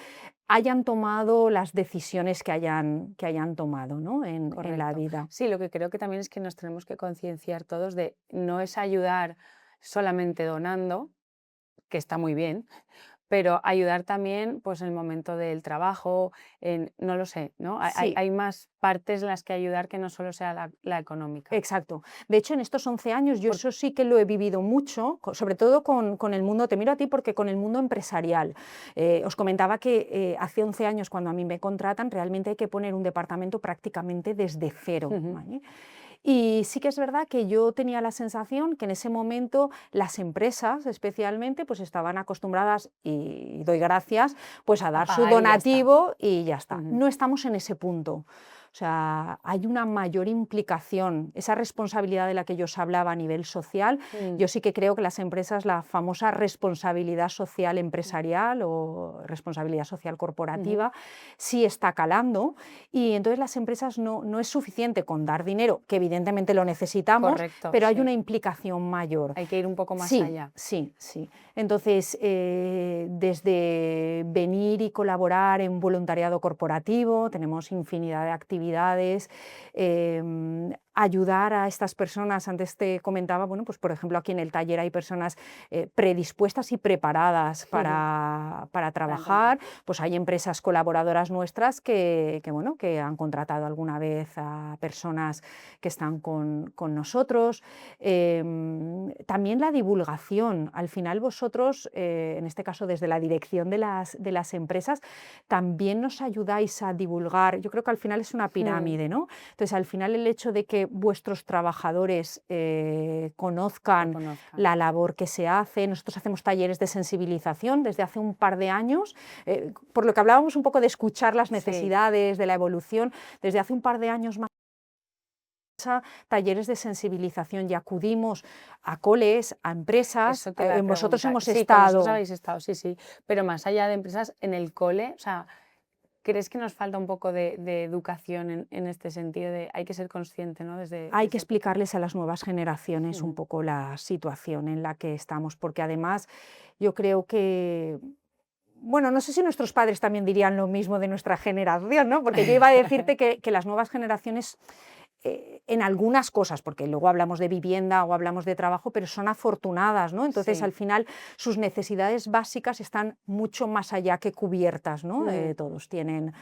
hayan tomado las decisiones que hayan tomado, ¿no? En la Correcto. vida. Sí, lo que creo que también es que nos tenemos que concienciar todos de no es ayudar solamente donando, que está muy bien, pero ayudar también, pues, en el momento del trabajo, en no lo sé, ¿no? Sí, Hay más partes en las que ayudar que no solo sea la económica. exacto. De hecho, en estos 11 años yo Por eso sí que lo he vivido mucho, sobre todo con el mundo, te miro a ti porque con el mundo empresarial. Os comentaba que hace 11 años cuando a mí me contratan realmente hay que poner un departamento prácticamente desde cero. ujú, ¿Vale? Y sí que es verdad que yo tenía la sensación que en ese momento las empresas especialmente pues estaban acostumbradas, y doy gracias, pues a a dar su pagar y ya está. donativo y ya está. Ujú, No estamos en ese punto. O sea, hay una mayor implicación, esa responsabilidad de la que yo os hablaba a nivel social. mm, Yo sí que creo que las empresas, la famosa responsabilidad social empresarial o responsabilidad social ujú, corporativa, sí está calando y entonces las empresas no es suficiente con dar dinero, que evidentemente lo necesitamos, correcto, pero hay una sí. implicación mayor. Hay que ir un poco más Sí, allá. sí, sí. Entonces, desde venir y colaborar en voluntariado corporativo, tenemos infinidad de actividades, ayudar a estas personas, antes te comentaba, bueno, pues por ejemplo aquí en el taller hay personas predispuestas y preparadas Ujú, para para encontrar. trabajar, pues hay empresas colaboradoras nuestras bueno, que han contratado alguna vez a personas que están con nosotros. También la divulgación. Al final vosotros, en este caso desde la dirección de las empresas, también nos ayudáis a divulgar. Yo creo que al final es una Mm, pirámide, ¿no? Entonces, al final el hecho de que vuestros trabajadores lo conozcan conozcan. la labor que se hace, nosotros hacemos talleres de sensibilización desde hace un par de años, por lo que hablábamos un poco de escuchar las Sí, necesidades, de la evolución, desde hace un par de años más talleres de sensibilización y acudimos a coles, a empresas. eso te iba a Vosotros preguntar. hemos Sí, con nosotros estado, habéis estado, sí, sí, pero más allá de empresas, en el cole, o sea, ¿crees que nos falta un poco de educación en este sentido de hay que ser consciente, ¿no? hay que Desde pequeño. explicarles a las nuevas generaciones un Ujú, poco la situación en la que estamos, porque además yo creo que, bueno, no sé si nuestros padres también dirían lo mismo de nuestra generación, ¿no? Porque yo iba a decirte que las nuevas generaciones en algunas cosas, porque luego hablamos de vivienda o hablamos de trabajo, pero son afortunadas, ¿no? Entonces, al Sí. final, sus necesidades básicas están mucho más allá que cubiertas, ¿no? Mm, Todos tienen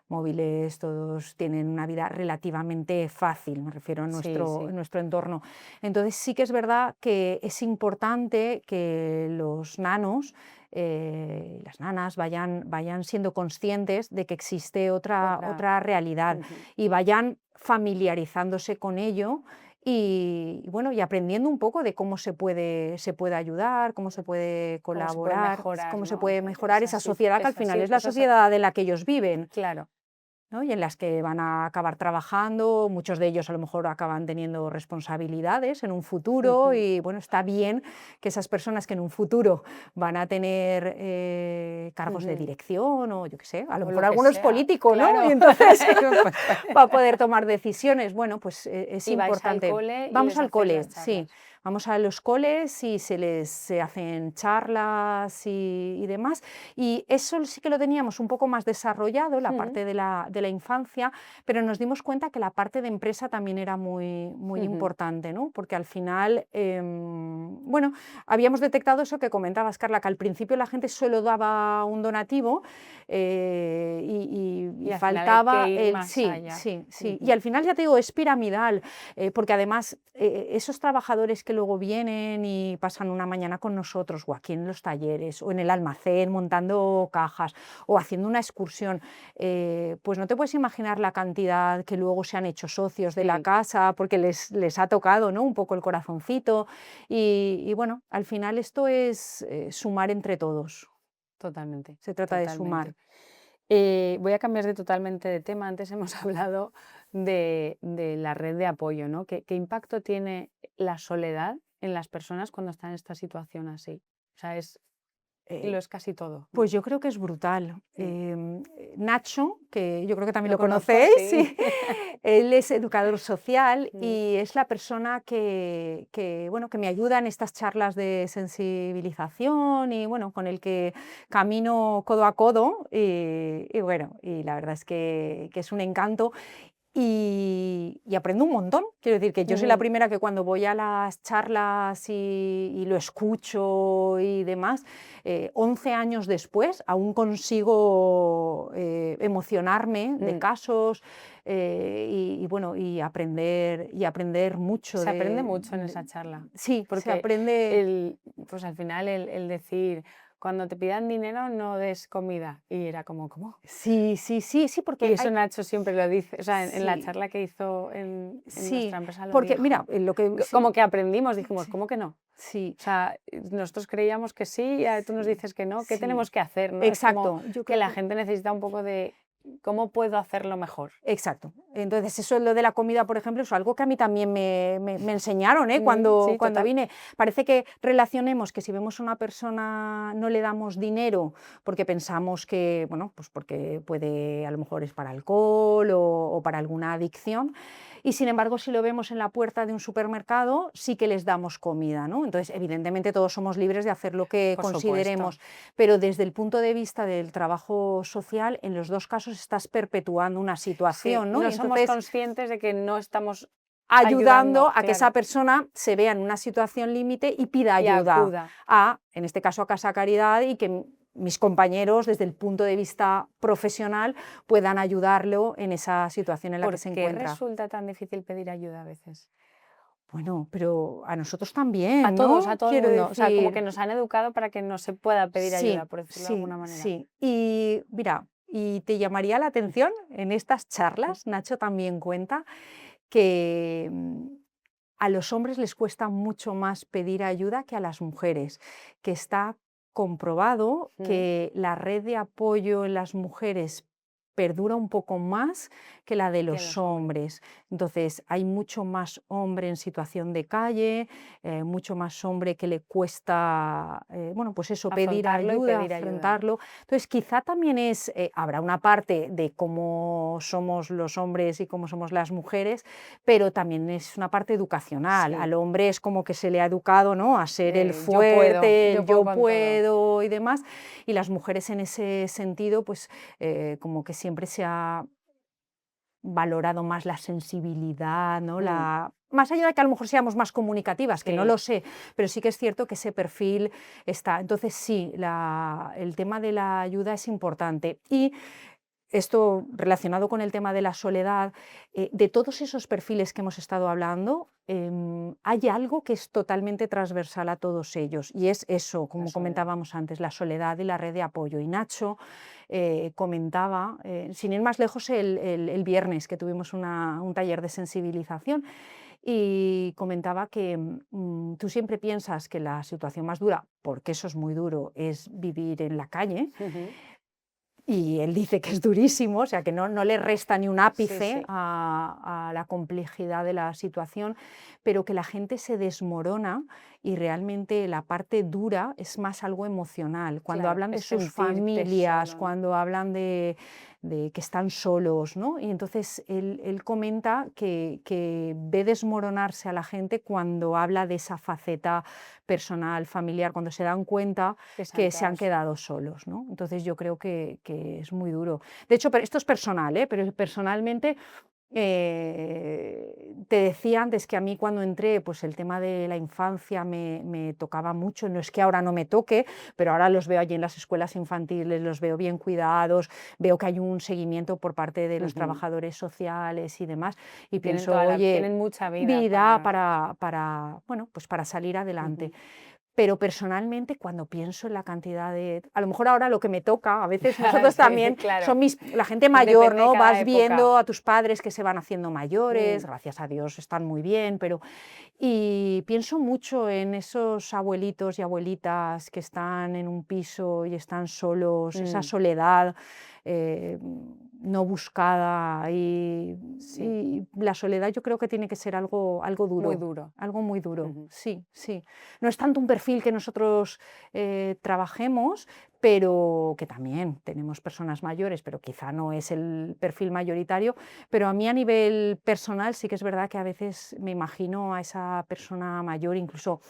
móviles, todos tienen una vida relativamente fácil, me refiero a sí, en sí. nuestro entorno. Entonces, sí que es verdad que es importante que los nanos, las nanas vayan siendo conscientes de que existe Otra. otra realidad Ujú. y vayan familiarizándose con ello y bueno, y aprendiendo un poco de cómo se puede ayudar, cómo se puede ¿Cómo se puede colaborar, mejorar, cómo se no? puede mejorar esa sociedad, que al Esa final sí, es la sociedad en la que ellos viven. claro. ¿no? Y en las que van a acabar trabajando, muchos de ellos a lo mejor acaban teniendo responsabilidades en un futuro Ujú. y bueno, está bien que esas personas que en un futuro van a tener cargos de Ujú. dirección o yo qué sé, a lo O mejor lo que alguno es sea, político, ¿no? Y claro. entonces Pues, va a poder tomar decisiones. Bueno, pues es y vais al importante. cole y Vamos les al hacéis cole, las sí. charlas. Vamos a los coles y se hacen charlas y demás. Y eso sí que lo teníamos un poco más desarrollado, la Ujú, parte de la infancia, pero nos dimos cuenta que la parte de empresa también era muy, muy ujú. importante, ¿no? Porque al final, bueno, habíamos detectado eso que comentabas, Carla, que al principio la gente solo daba un donativo Y y al final hay que faltaba ir el más sí, allá. sí, sí. Y Ujú. al final ya te digo, es piramidal, porque además esos trabajadores que luego vienen y pasan una mañana con nosotros, o aquí en los talleres, o en el almacén montando cajas, o haciendo una excursión, pues no te puedes imaginar la cantidad que luego se han hecho socios de la Sí, casa porque les ha tocado, ¿no? Un poco el corazoncito. Y bueno, al final esto es sumar entre todos. totalmente, Se trata de sumar. totalmente. Voy a cambiar totalmente de tema. Antes hemos hablado de la red de apoyo, ¿no? ¿Qué impacto tiene la soledad en las personas cuando están en esta situación así? O sea, Eh, lo es casi todo, Pues ¿no? yo creo que es brutal. Mm. Nacho, que yo creo que también Lo lo conozco, conocéis, sí. sí, él es educador social Mm. y es la persona bueno, que me ayuda en estas charlas de sensibilización y bueno, con el que camino codo a codo y bueno, y la verdad es que es un encanto y aprendo un montón. Quiero decir que yo soy la Ujú. primera que cuando voy a las charlas y lo escucho y demás, 11 años después aún consigo emocionarme de Mm. casos bueno, y aprender mucho Se aprende mucho en esa charla, sí, se porque aprende. pues al final el decir, cuando te pidan dinero no des comida. Y era como, ¿cómo? Sí, sí, sí, sí, Y porque eso hay. Nacho siempre lo dice, o sea, en la Sí, charla que hizo en sí, nuestra empresa lo porque mira, dijo. lo que. Como Sí, que aprendimos, dijimos, sí, ¿cómo que no? sí, O sea, nosotros creíamos que sí, y ahora tú nos sí, dices que no, ¿qué sí. tenemos que hacer, no? Es como Exacto, yo que creo la que gente necesita un poco de, ¿cómo puedo hacerlo mejor? exacto. Entonces, eso lo de la comida, por ejemplo, es algo que a mí también me enseñaron, Sí, cuando total. vine. Parece que relacionemos que si vemos a una persona no le damos dinero porque pensamos que, bueno, pues porque puede, a lo mejor es para alcohol o para alguna adicción. Y sin embargo, si lo vemos en la puerta de un supermercado, sí que les damos comida, ¿no? Entonces, evidentemente, todos somos libres de hacer lo que Por supuesto. consideremos, pero desde el punto de vista del trabajo social, en los dos casos estás perpetuando una Sí, situación, ¿no? no Y somos entonces conscientes de que no estamos ayudando ayudando, a que esa claro, persona se vea en una situación límite y pida y ayuda acuda. en este caso, a Casa Caridad y que mis compañeros, desde el punto de vista profesional, puedan ayudarlo en esa situación en la que ¿Por se qué encuentra. resulta tan difícil pedir ayuda a veces? Bueno, pero a nosotros A también, todos, a ¿no? todo el Quiero mundo. O sea, como que decir, nos han educado para que no se pueda pedir ayuda, sí, por decirlo de sí, alguna manera. sí. Y mira, y te llamaría la atención en estas charlas, Nacho también cuenta que a los hombres les cuesta mucho más pedir ayuda que a las mujeres, que está comprobado Mm. que la red de apoyo en las mujeres perdura un poco más que la de Que los los hombres. hombres. Entonces, hay mucho más hombre en situación de calle, mucho más hombre que le cuesta, bueno, pues eso, pedir Afrontarlo y ayuda, pedir ayuda. afrontarlo. Entonces, quizá también habrá una parte de cómo somos los hombres y cómo somos las mujeres, pero también es una parte educacional. Al Sí, hombre es como que se le ha educado, ¿no?, a ser el fuerte, yo el puedo yo con todo. puedo y demás, y las mujeres en ese sentido, pues como que siempre se ha valorado más la sensibilidad, ¿no? Mm. Más allá de que a lo mejor seamos más comunicativas, que no Sí, lo sé, pero sí que es cierto que ese perfil está. Entonces sí, el tema de la ayuda es importante. Y esto relacionado con el tema de la soledad, de todos esos perfiles que hemos estado hablando, hay algo que es totalmente transversal a todos ellos y es eso, la como soledad. comentábamos antes, la soledad y la red de apoyo. Y Nacho comentaba, sin ir más lejos, el viernes que tuvimos un taller de sensibilización y comentaba que tú siempre piensas que la situación más dura, porque eso es muy duro, es vivir en la calle, Ujú. y él dice que es durísimo, o sea, que no le resta ni un ápice sí. a la complejidad de la situación, pero que la gente se desmorona y realmente la parte dura es más algo emocional. Cuando Claro, hablan de es sus sentirte familias, solo, ¿no? cuando hablan de que están solos, ¿no? Y entonces él comenta que ve desmoronarse a la gente cuando habla de esa faceta personal, familiar, cuando se dan cuenta que se han quedado solos, ¿no? Entonces yo creo que es muy duro. De hecho, pero esto es personal, ¿eh? Pero personalmente te decía antes que a mí cuando entré, pues el tema de la infancia me tocaba mucho. No es que ahora no me toque, pero ahora los veo allí en las escuelas infantiles, los veo bien cuidados, veo que hay un seguimiento por parte de los Ujú. trabajadores sociales y demás, y Tienen pienso, oye, tienen mucha vida vida para... bueno, pues para salir adelante. Ujú. Pero personalmente, cuando pienso en la cantidad de a lo mejor ahora lo que me toca, a veces nosotros también Sí, claro, son la gente mayor, depende de ¿no? cada Vas época. viendo a tus padres que se van haciendo mayores, Mm, gracias a Dios están muy bien, pero y pienso mucho en esos abuelitos y abuelitas que están en un piso y están solos, esa mm, soledad eh, no buscada sí, y la soledad yo creo que tiene que ser algo muy duro. duro. Algo muy duro, Ujú. sí, sí. No es tanto un perfil que nosotros trabajemos, pero que también tenemos personas mayores, pero quizá no es el perfil mayoritario, pero a mí a nivel personal sí que es verdad que a veces me imagino a esa persona mayor, incluso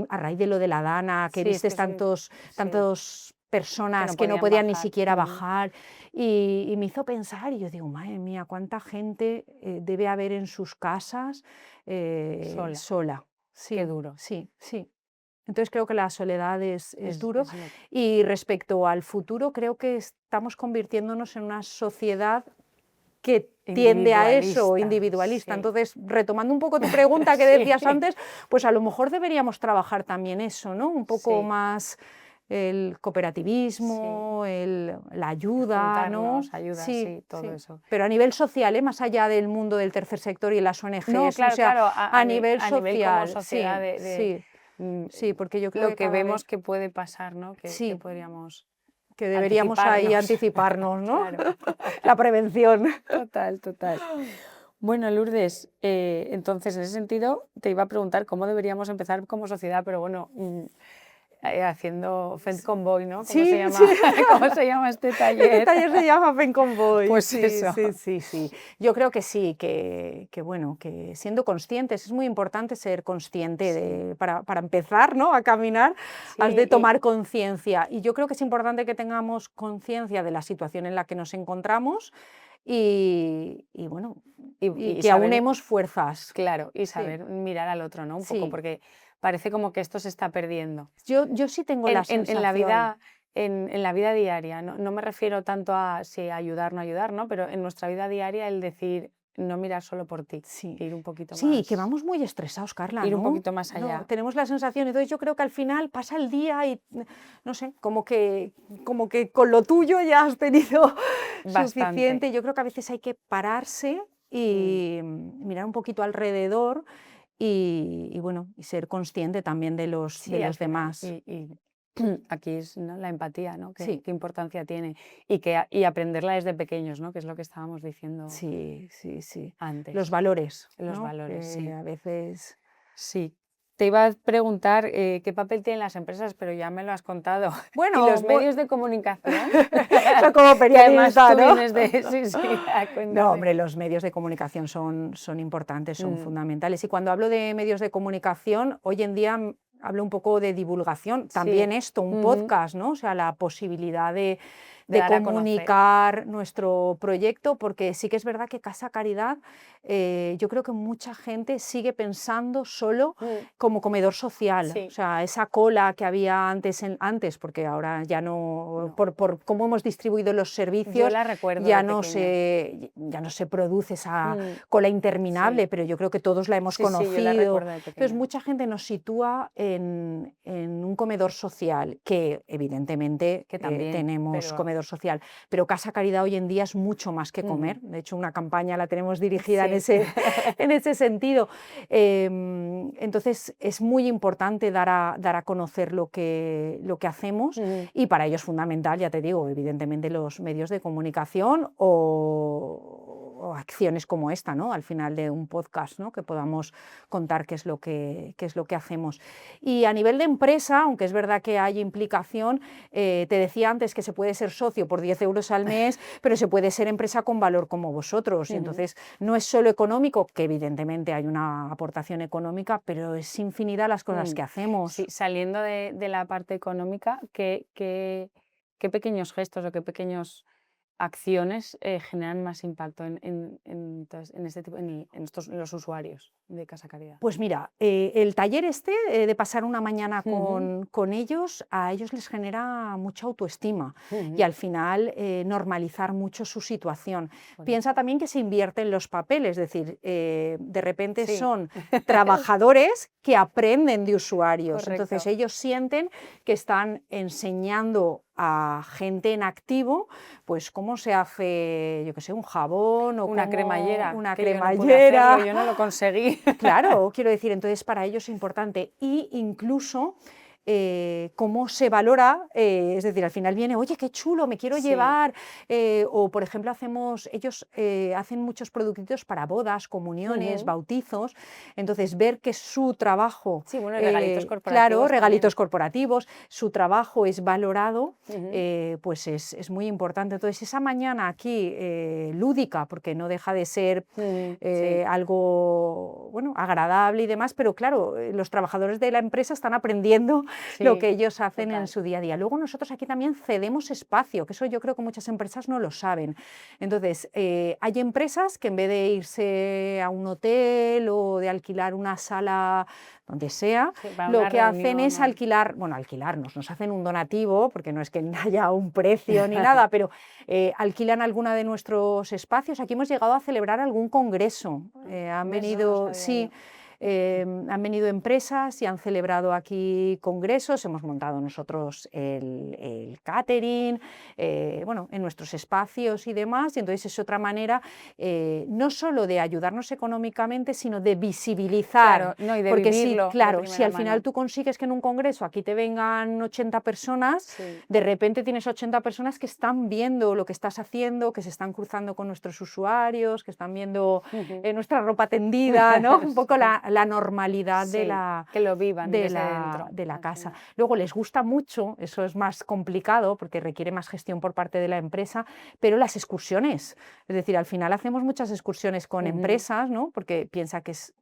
a raíz de lo de la Dana, que Sí, es viste que son... Sí, tantos que personas no que no podían podían ni bajar. siquiera Ujú. bajar y me hizo pensar y yo digo, madre mía, cuánta gente debe haber en sus casas Sola, sola. qué Sí, duro. sí, sí. Entonces creo que la soledad es duro Es lo... y respecto al futuro creo que estamos convirtiéndonos en una sociedad que tiende a eso, Individualista, individualista. sí. Entonces, retomando un poco tu pregunta que Sí, decías antes, pues a lo mejor deberíamos trabajar también eso, ¿no? Un poco sí, más el sí. cooperativismo, la ayuda, ¿no? Juntarnos, ayuda, Sí, sí, todo sí. eso. Pero a nivel social, ¿eh? Más allá del mundo del tercer sector y las No, ONGs, o claro, sea, claro, a nivel a nivel como social, sociedad sí, de, sí, mm, sí, porque yo creo lo que que cada vez, vemos que puede pasar, ¿no? Que sí, podríamos que deberíamos ahí anticiparnos. anticiparnos, ¿no? Claro, La prevención. total, total. Bueno, Lourdes, entonces en ese sentido te iba a preguntar cómo deberíamos empezar como sociedad, pero bueno, haciendo Fent Convoy, ¿no? ¿Cómo se Sí, sí. llama, cómo se llama este Este taller? taller se llama Pen Convoy. Pues Sí, eso. sí, sí, sí. Yo creo que sí, que bueno, que siendo conscientes, es muy importante ser consciente Sí, para empezar, ¿no? A caminar, has de sí, tomar conciencia. Y yo creo que es importante que tengamos conciencia de la situación en la que nos encontramos y bueno, y y que saber, aunemos fuerzas. claro, y Sí, saber mirar al otro, ¿no? Un poco, sí. porque parece como que esto se está perdiendo. Yo sí tengo la En la sensación. vida, en la vida diaria, no me refiero tanto a si ayudar, no ayudar, ¿no? Pero en nuestra vida diaria el decir, no mirar solo por ti, Sí. ir un poquito Sí, que más, vamos muy estresados, Carla, ir un ¿no? poquito más No, allá. tenemos la sensación, entonces yo creo que al final pasa el día y, no sé, como que con lo tuyo ya has tenido Bastante. suficiente. Yo creo que a veces hay que pararse Mm, y mirar un poquito alrededor y bueno, y ser consciente también de sí, al los final. demás. Aquí es, ¿no? La empatía, ¿no? Sí, Qué importancia tiene. Y aprenderla desde pequeños, ¿no? Que es lo que estábamos diciendo sí, sí, sí. Los antes. valores, Los ¿no? valores, Que sí. a veces... Sí. Te iba a preguntar qué papel tienen las empresas, pero ya me lo has contado. Y Bueno, los medios de comunicación, Eso como que además periodista, tú ¿no? vienes de... Sí, sí, No, cuéntame. hombre, los medios de comunicación son importantes, son Mm, fundamentales. Y cuando hablo de medios de comunicación, hoy en día hablo un poco de divulgación, también sí, esto, un ujú, podcast, ¿no? O sea, la posibilidad de de dar a conocer. comunicar nuestro proyecto, porque sí que es verdad que Casa Caridad, yo creo que mucha gente sigue pensando solo Mm, como comedor social. O sí, sea, esa cola que había antes, porque ahora ya no, no. por cómo hemos distribuido los Yo servicios, la recuerdo de pequeña. ya no se produce esa Mm, cola sí, interminable, pero yo creo que todos la hemos sí, sí, yo la conocido. recuerdo de Entonces, pequeña. mucha gente nos sitúa en un comedor social, que evidentemente Que también, tenemos pero comedor social, pero Casa Caridad hoy en día es mucho más que comer. De hecho, una campaña la tenemos dirigida en sí. en ese sentido. Entonces, es muy importante dar a conocer lo que hacemos, y para ello es fundamental, ya te digo, evidentemente los medios de comunicación o acciones como esta, ¿no? Al final de un podcast, ¿no? Que podamos contar qué es lo que hacemos. Y a nivel de empresa, aunque es verdad que hay implicación, te decía antes que se puede ser socio por 10 euros al mes, pero se puede ser empresa con valor como vosotros. Entonces, no es solo económico, que evidentemente hay una aportación económica, pero es infinidad las cosas que hacemos. Sí, saliendo de la parte económica, ¿qué pequeños gestos o qué pequeñas acciones generan más impacto en los usuarios de Casa Caridad? Pues mira, el taller de pasar una mañana con ellos, a ellos les genera mucha autoestima y al final normalizar mucho su situación. Piensa también que se invierte en los papeles, es decir, de repente Sí. son trabajadores que aprenden de usuarios. Correcto. Entonces ellos sienten que están enseñando a gente en activo, pues cómo se hace, yo qué sé, un jabón o una cremallera. Una que cremallera. Yo no lo conseguí. Claro, quiero decir, entonces para ellos es importante, y incluso cómo se valora, es decir, al final viene, oye, qué chulo, me quiero llevar, o por ejemplo ellos hacen muchos productitos para bodas, comuniones, bautizos, entonces ver que su trabajo, Sí, bueno, regalitos corporativos claro, regalitos también. corporativos, su trabajo es valorado, pues es muy importante. Entonces esa mañana aquí lúdica, porque no deja de ser algo, bueno, agradable y demás, pero claro, los trabajadores de la empresa están aprendiendo lo que ellos hacen en su día a día. Luego nosotros aquí también cedemos espacio, que eso yo creo que muchas empresas no lo saben. Entonces, hay empresas que en vez de irse a un hotel o de alquilar una sala donde sea, lo que hacen es alquilarnos, nos hacen un donativo, porque no es que haya un precio ni nada, pero alquilan alguna de nuestros espacios. Aquí hemos llegado a celebrar algún congreso. Han venido, sí. Han venido empresas y han celebrado aquí congresos, hemos montado nosotros el catering, bueno, en nuestros espacios y demás, y entonces es otra manera no solo de ayudarnos económicamente, sino de visibilizar. Claro, no, y de porque vivirlo si al final tú consigues que en un congreso aquí te vengan 80 personas, de repente tienes 80 personas que están viendo lo que estás haciendo, que se están cruzando con nuestros usuarios, que están viendo nuestra ropa tendida, ¿no? Un poco la normalidad que lo vivan de desde dentro, la casa. Luego les gusta mucho, eso es más complicado porque requiere más gestión por parte de la empresa, pero las excursiones, es decir, al final hacemos muchas excursiones con empresas, ¿no? Porque piensa que es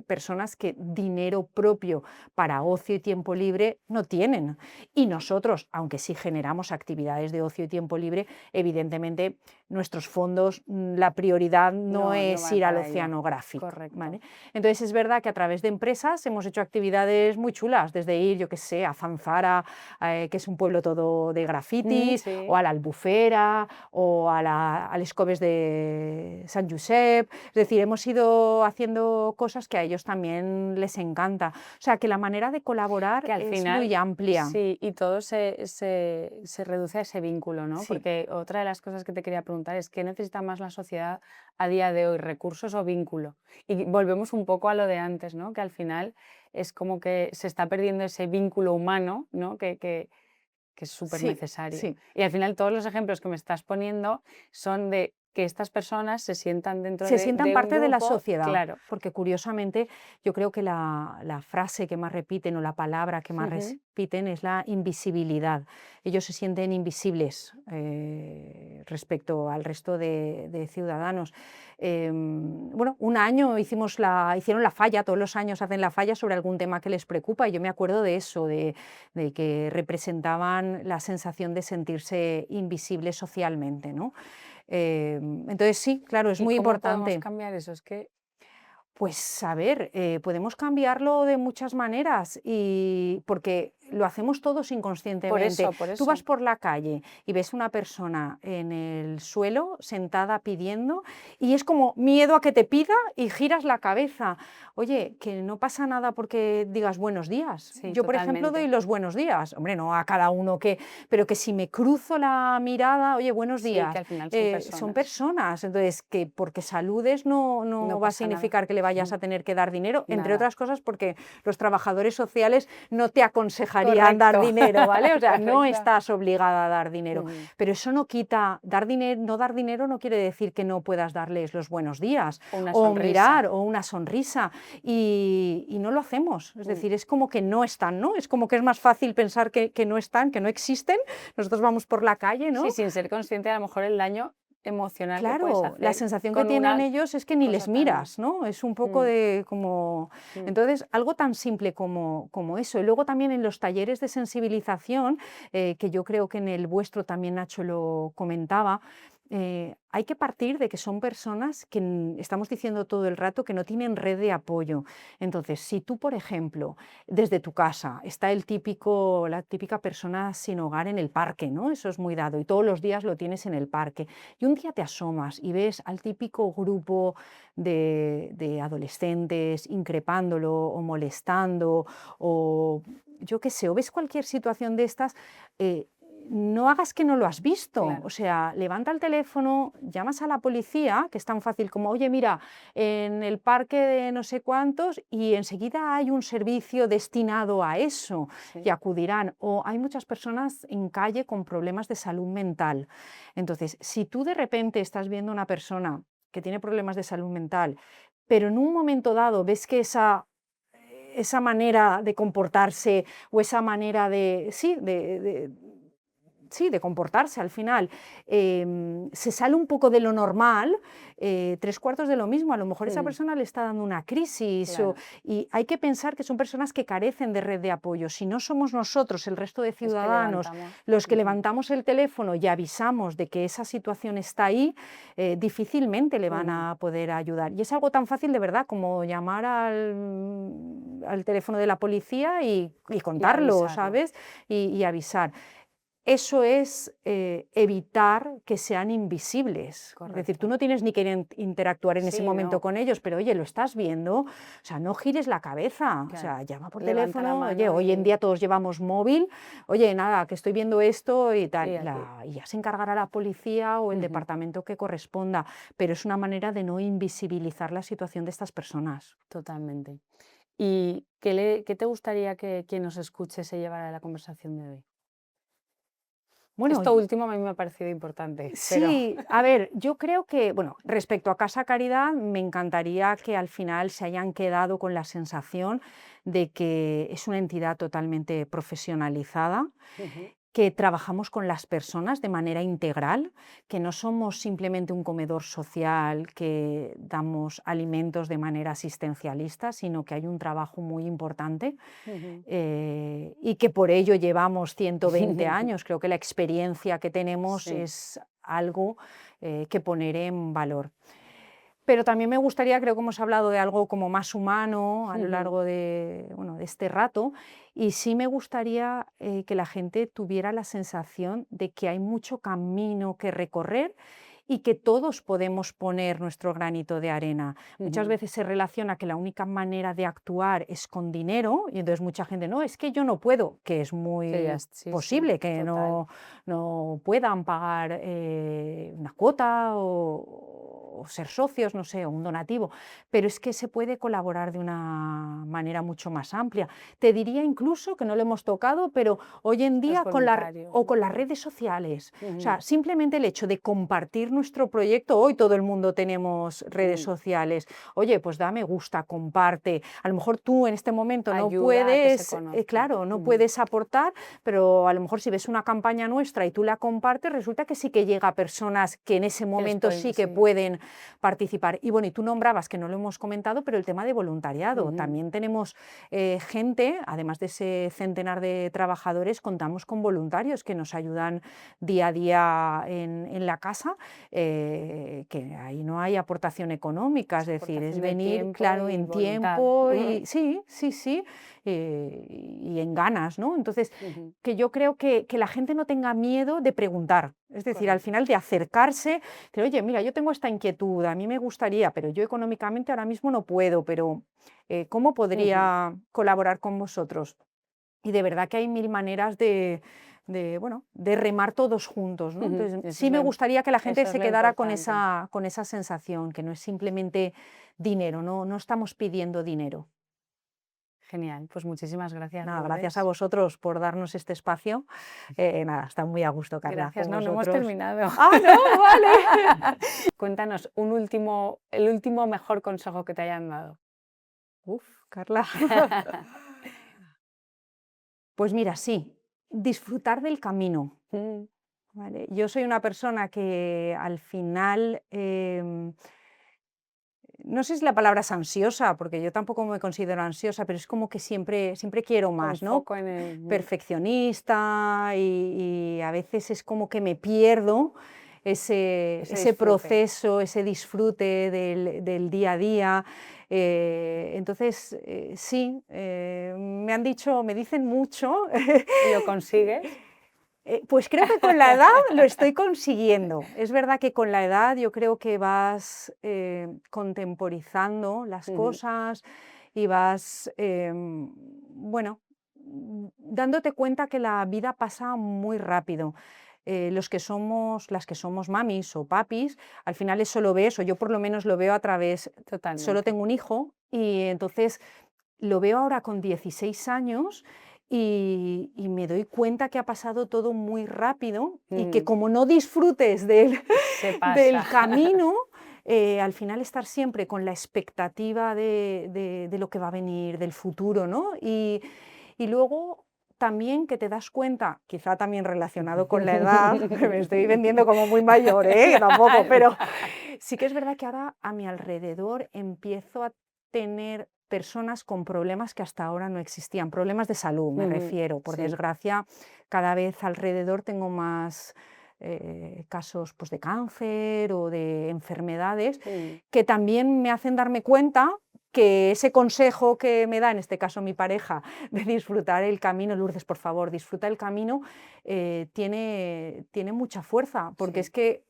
personas que dinero propio para ocio y tiempo libre no tienen. Y nosotros, aunque sí generamos actividades de ocio y tiempo libre, evidentemente nuestros fondos, la prioridad no es ir al oceanográfico. ¿Vale? Entonces es verdad que a través de empresas hemos hecho actividades muy chulas, desde ir, yo qué sé, a Fanzara, que es un pueblo todo de grafitis, o a la Albufera, o al Escobes de Sant Josep. Es decir, hemos ido haciendo cosas que a ellos también les encanta. O sea, que la manera de colaborar que al es final, muy amplia. Sí, y todo se reduce a ese vínculo, ¿no? Sí. Porque otra de las cosas que te quería preguntar es ¿qué necesita más la sociedad a día de hoy? ¿Recursos o vínculo? Y volvemos un poco a lo de antes, ¿no? Que al final es como que se está perdiendo ese vínculo humano, ¿no? Que es súper necesario. Sí. Y al final todos los ejemplos que me estás poniendo son de que estas personas se sientan dentro Se de sientan un parte de la grupo, sociedad, claro. porque curiosamente yo creo que la frase que más repiten o la palabra que más repiten es la invisibilidad. Ellos se sienten invisibles respecto al resto de ciudadanos. Bueno, un año hicieron la falla, todos los años hacen la falla sobre algún tema que les preocupa, y yo me acuerdo de eso, de que representaban la sensación de sentirse invisibles socialmente, ¿no? Entonces sí, claro, es muy importante. ¿Cómo podemos cambiar eso? Es que Pues a ver, podemos cambiarlo de muchas maneras, y porque lo hacemos todos inconscientemente. por Tú vas eso. por la calle y ves una persona en el suelo sentada pidiendo y es como miedo a que te pida y giras la cabeza. Oye, que no pasa nada porque digas buenos días. Sí, Yo, por ejemplo, doy totalmente. los buenos días. Hombre, no a cada uno pero que si me cruzo la mirada, oye, buenos Sí, que días, al final son son personas. personas. Entonces, que porque saludes no No va a pasa nada. significar que le vayas a tener que dar dinero, entre Nada. otras cosas porque los trabajadores sociales no te aconsejarían dar Correcto. dinero, ¿vale? O sea, no Correcto. estás obligada a dar dinero, Ujú. pero eso no quita, dar dinero, no dar dinero no quiere decir que no puedas darles los buenos días O una o sonrisa. mirar o una sonrisa y no lo hacemos, es decir, es como que no están, ¿no? Es como que es más fácil pensar que no están, que no existen, nosotros vamos por la calle, Sí, ¿no? sin ser consciente a lo mejor el daño emocional que puedes Claro, la hacer sensación que con tienen una ellos es que ni les cosa tan... miras, ¿no? Es un poco Mm, de como... mm. Entonces, algo tan simple como eso. Y luego también en los talleres de sensibilización, que yo creo que en el vuestro también Nacho lo comentaba, hay que partir de que son personas que estamos diciendo todo el rato que no tienen red de apoyo. Entonces, si tú, por ejemplo, desde tu casa está la típica persona sin hogar en el parque, ¿no? Eso es muy dado y todos los días lo tienes en el parque. Y un día te asomas y ves al típico grupo de adolescentes increpándolo o molestando o yo qué sé, o ves cualquier situación de estas, no hagas que no lo has visto. O Claro. sea, levanta el teléfono, llamas a la policía, que es tan fácil como, oye, mira, en el parque de no sé cuántos y enseguida hay un servicio destinado a eso y Sí. acudirán. O hay muchas personas en calle con problemas de salud mental. Entonces, si tú de repente estás viendo una persona que tiene problemas de salud mental, pero en un momento dado ves que esa manera de comportarse o esa manera de, sí, sí, de comportarse al final, se sale un poco de lo normal, tres cuartos de lo mismo, a lo mejor esa Mm, persona le está dando una crisis claro. y hay que pensar que son personas que carecen de red de apoyo. Si no somos nosotros, el resto de Es que ciudadanos, levantamos. los que Ujú, levantamos el teléfono y avisamos de que esa situación está ahí, difícilmente le van ujú. a poder ayudar. Y es algo tan fácil de verdad como llamar al teléfono de la policía y Y contarlo, avisarlo. ¿sabes? Y avisar. Eso es evitar que sean invisibles. Es decir, tú Correcto. no tienes ni que interactuar en ese Sí, momento no. con ellos, pero oye, lo estás viendo, o sea, no gires la cabeza, o Claro. sea, llama por Levanta la teléfono, oye, mano hoy en día todos llevamos móvil, oye, nada, que estoy viendo esto y tal, y aquí. y ya se encargará la policía o el Ujú, departamento que corresponda, pero es una manera de no invisibilizar la situación de estas personas. totalmente. ¿Y qué te gustaría que quien nos escuche se llevara de la conversación de hoy? Bueno, Esto último a mí me ha parecido importante, pero sí, a ver, yo creo que, bueno, respecto a Casa Caridad, me encantaría que al final se hayan quedado con la sensación de que es una entidad totalmente profesionalizada, ujú, que trabajamos con las personas de manera integral, que no somos simplemente un comedor social que damos alimentos de manera asistencialista, sino que hay un trabajo muy importante ujú. y que por ello llevamos 120 años. Creo que la experiencia que tenemos Sí. es algo que poner en valor. Pero también me gustaría, creo que hemos hablado de algo como más humano a lo Ujú. largo de, bueno, de este rato, y sí me gustaría que la gente tuviera la sensación de que hay mucho camino que recorrer y que todos podemos poner nuestro granito de arena. Muchas Ujú. veces se relaciona que la única manera de actuar es con dinero y entonces mucha gente, no, es que yo no puedo, que es Que ya muy sí, sí, posible que total. no puedan pagar una cuota o ser socios, no sé, o un donativo, pero es que se puede colaborar de una manera mucho más amplia. Te diría incluso que no lo hemos tocado, pero hoy en Los día voluntarios, o ¿no? con las redes sociales. O Ujú. sea, simplemente el hecho de compartir nuestro proyecto, hoy todo el mundo tenemos redes Mm. sociales, oye, pues da me gusta, comparte. A lo mejor tú en este momento no Ayuda a que se puedes, conozca. claro, no Ujú. puedes aportar, pero a lo mejor si ves una campaña nuestra y tú la compartes, resulta que sí que llega a personas que en ese Que les momento pueden sí que sí. pueden participar. Y bueno, y tú nombrabas, que no lo hemos comentado, pero el tema de voluntariado. Ujú. También tenemos gente, además de ese centenar de trabajadores, contamos con voluntarios que nos ayudan día a día en la casa que ahí no hay aportación económica, es decir, es Aportación de venir, tiempo claro, y en voluntad. tiempo y sí, sí, sí, y en ganas, ¿no? Entonces, Ujú, que yo creo que la gente no tenga miedo de preguntar, es decir, al correcto. final de acercarse, de, oye, mira, yo tengo esta inquietud, a mí me gustaría, pero yo económicamente ahora mismo no puedo, pero ¿cómo Ujú, podría colaborar con vosotros? Y de verdad que hay mil maneras bueno, de remar todos juntos, ¿no? ujú. Entonces, sí me gustaría que la gente Eso es se lo quedara importante. con esa sensación, que no es simplemente dinero, no estamos pidiendo dinero. Genial, pues muchísimas gracias, Nada, gracias a Lourdes. vosotros por darnos este espacio. Nada, está muy a gusto, Carla, Gracias, con no, no hemos vosotros. terminado. Ah, no, vale. Cuéntanos el último mejor consejo que te hayan dado. Uf, Carla. Pues mira, sí, disfrutar del camino. Mm, ¿Vale? Yo soy una persona que al final, no sé si la palabra es ansiosa, porque yo tampoco me considero ansiosa, pero es como que siempre quiero con más, ¿no? foco en el Perfeccionista y a veces es como que me pierdo ese ese disfrute. proceso, ese disfrute del día a día. Entonces, sí, me han dicho, me dicen mucho. ¿Y lo consigues? Pues creo que con la edad lo estoy consiguiendo. Es verdad que con la edad yo creo que vas contemporizando las Ujú, cosas y vas, bueno, dándote cuenta que la vida pasa muy rápido. Las que somos mamis o papis, al final eso lo ves, o yo por lo menos lo veo a través, solo totalmente. tengo un hijo y entonces lo veo ahora con 16 años y me doy cuenta que ha pasado todo muy rápido y que Mm, como no disfrutes del, se pasa. del camino, al final estar siempre con la expectativa de lo que va a venir, del futuro, ¿no? Y luego también que te das cuenta, quizá también relacionado con la edad, me estoy vendiendo como muy mayor, ¿eh? Tampoco, pero sí que es verdad que ahora a mi alrededor empiezo a tener personas con problemas que hasta ahora no existían, problemas de salud me Ujú, refiero. Por sí, desgracia, cada vez alrededor tengo más casos pues, de cáncer o de enfermedades mm, que también me hacen darme cuenta que ese consejo que me da, en este caso mi pareja, de disfrutar el camino, Lourdes, por favor, disfruta el camino, tiene mucha fuerza, porque es sí, que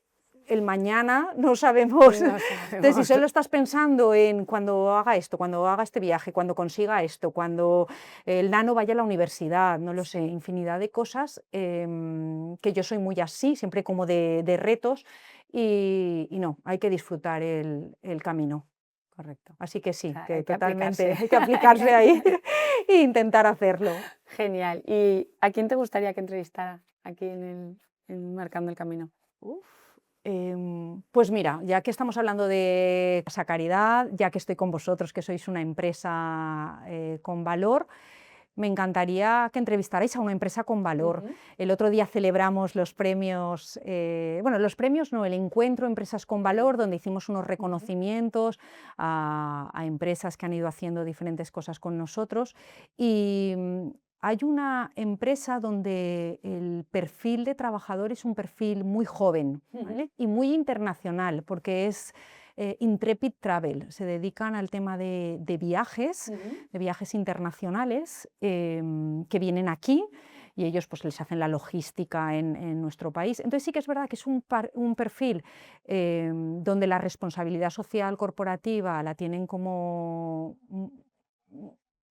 el mañana no sabemos. no Entonces, si sabemos. solo estás pensando en cuando haga esto, cuando haga este viaje, cuando consiga esto, cuando el nano vaya a la universidad, no lo sé, infinidad de cosas que yo soy muy así, siempre como de retos, y no, hay que disfrutar el camino. Correcto. Así que O sí, sea, que hay que totalmente aplicarse. hay que aplicarse ahí e intentar hacerlo. Genial. ¿Y a quién te gustaría que entrevistara aquí en Marcando el Camino? Uf, pues mira, ya que estamos hablando de Casa Caridad, ya que estoy con vosotros, que sois una empresa con valor, me encantaría que entrevistarais a una empresa con valor. Ujú, El otro día celebramos los premios, bueno, los premios no, el encuentro Empresas con ujú, Valor, donde hicimos unos ujú, reconocimientos a empresas que han ido haciendo diferentes cosas con nosotros. Y hay una empresa donde el perfil de trabajador es un perfil muy joven, ujú, ¿vale? Y muy internacional, porque es Intrepid Travel. Se dedican al tema ujú. de viajes internacionales que vienen aquí y ellos pues les hacen la logística en nuestro país. Entonces sí que es verdad que es un perfil donde la responsabilidad social corporativa la tienen como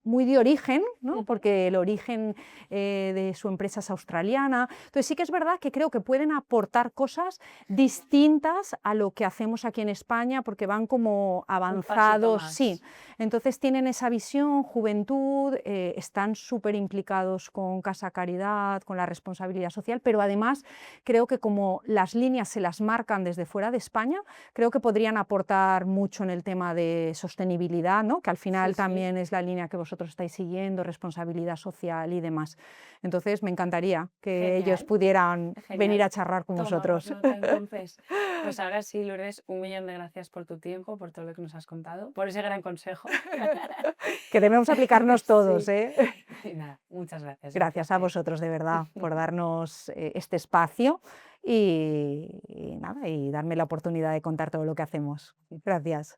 muy de origen, ¿no? Ujú. Porque el origen de su empresa es australiana. Entonces sí que es verdad que creo que pueden aportar cosas distintas a lo que hacemos aquí en España, porque van como Un pasito avanzados, sí. más. Entonces tienen esa visión, juventud, están súper implicados con Casa Caridad, con la responsabilidad social, pero además creo que como las líneas se las marcan desde fuera de España, creo que podrían aportar mucho en el tema de sostenibilidad, ¿no? Que al Sí, final sí. también es la línea que vosotros estáis siguiendo, responsabilidad social y demás. Entonces me encantaría que ellos Genial, pudieran venir genial. a charlar con Tomamos vosotros. nota entonces. Pues ahora sí, Lourdes, un millón de gracias por tu tiempo, por todo lo que nos has contado, por ese gran consejo. Que debemos aplicarnos todos, Sí. ¿eh? Y nada, muchas gracias, un Gracias a placer. vosotros, de verdad, por darnos este espacio y nada. nada, y darme la oportunidad de contar todo lo que hacemos. Gracias.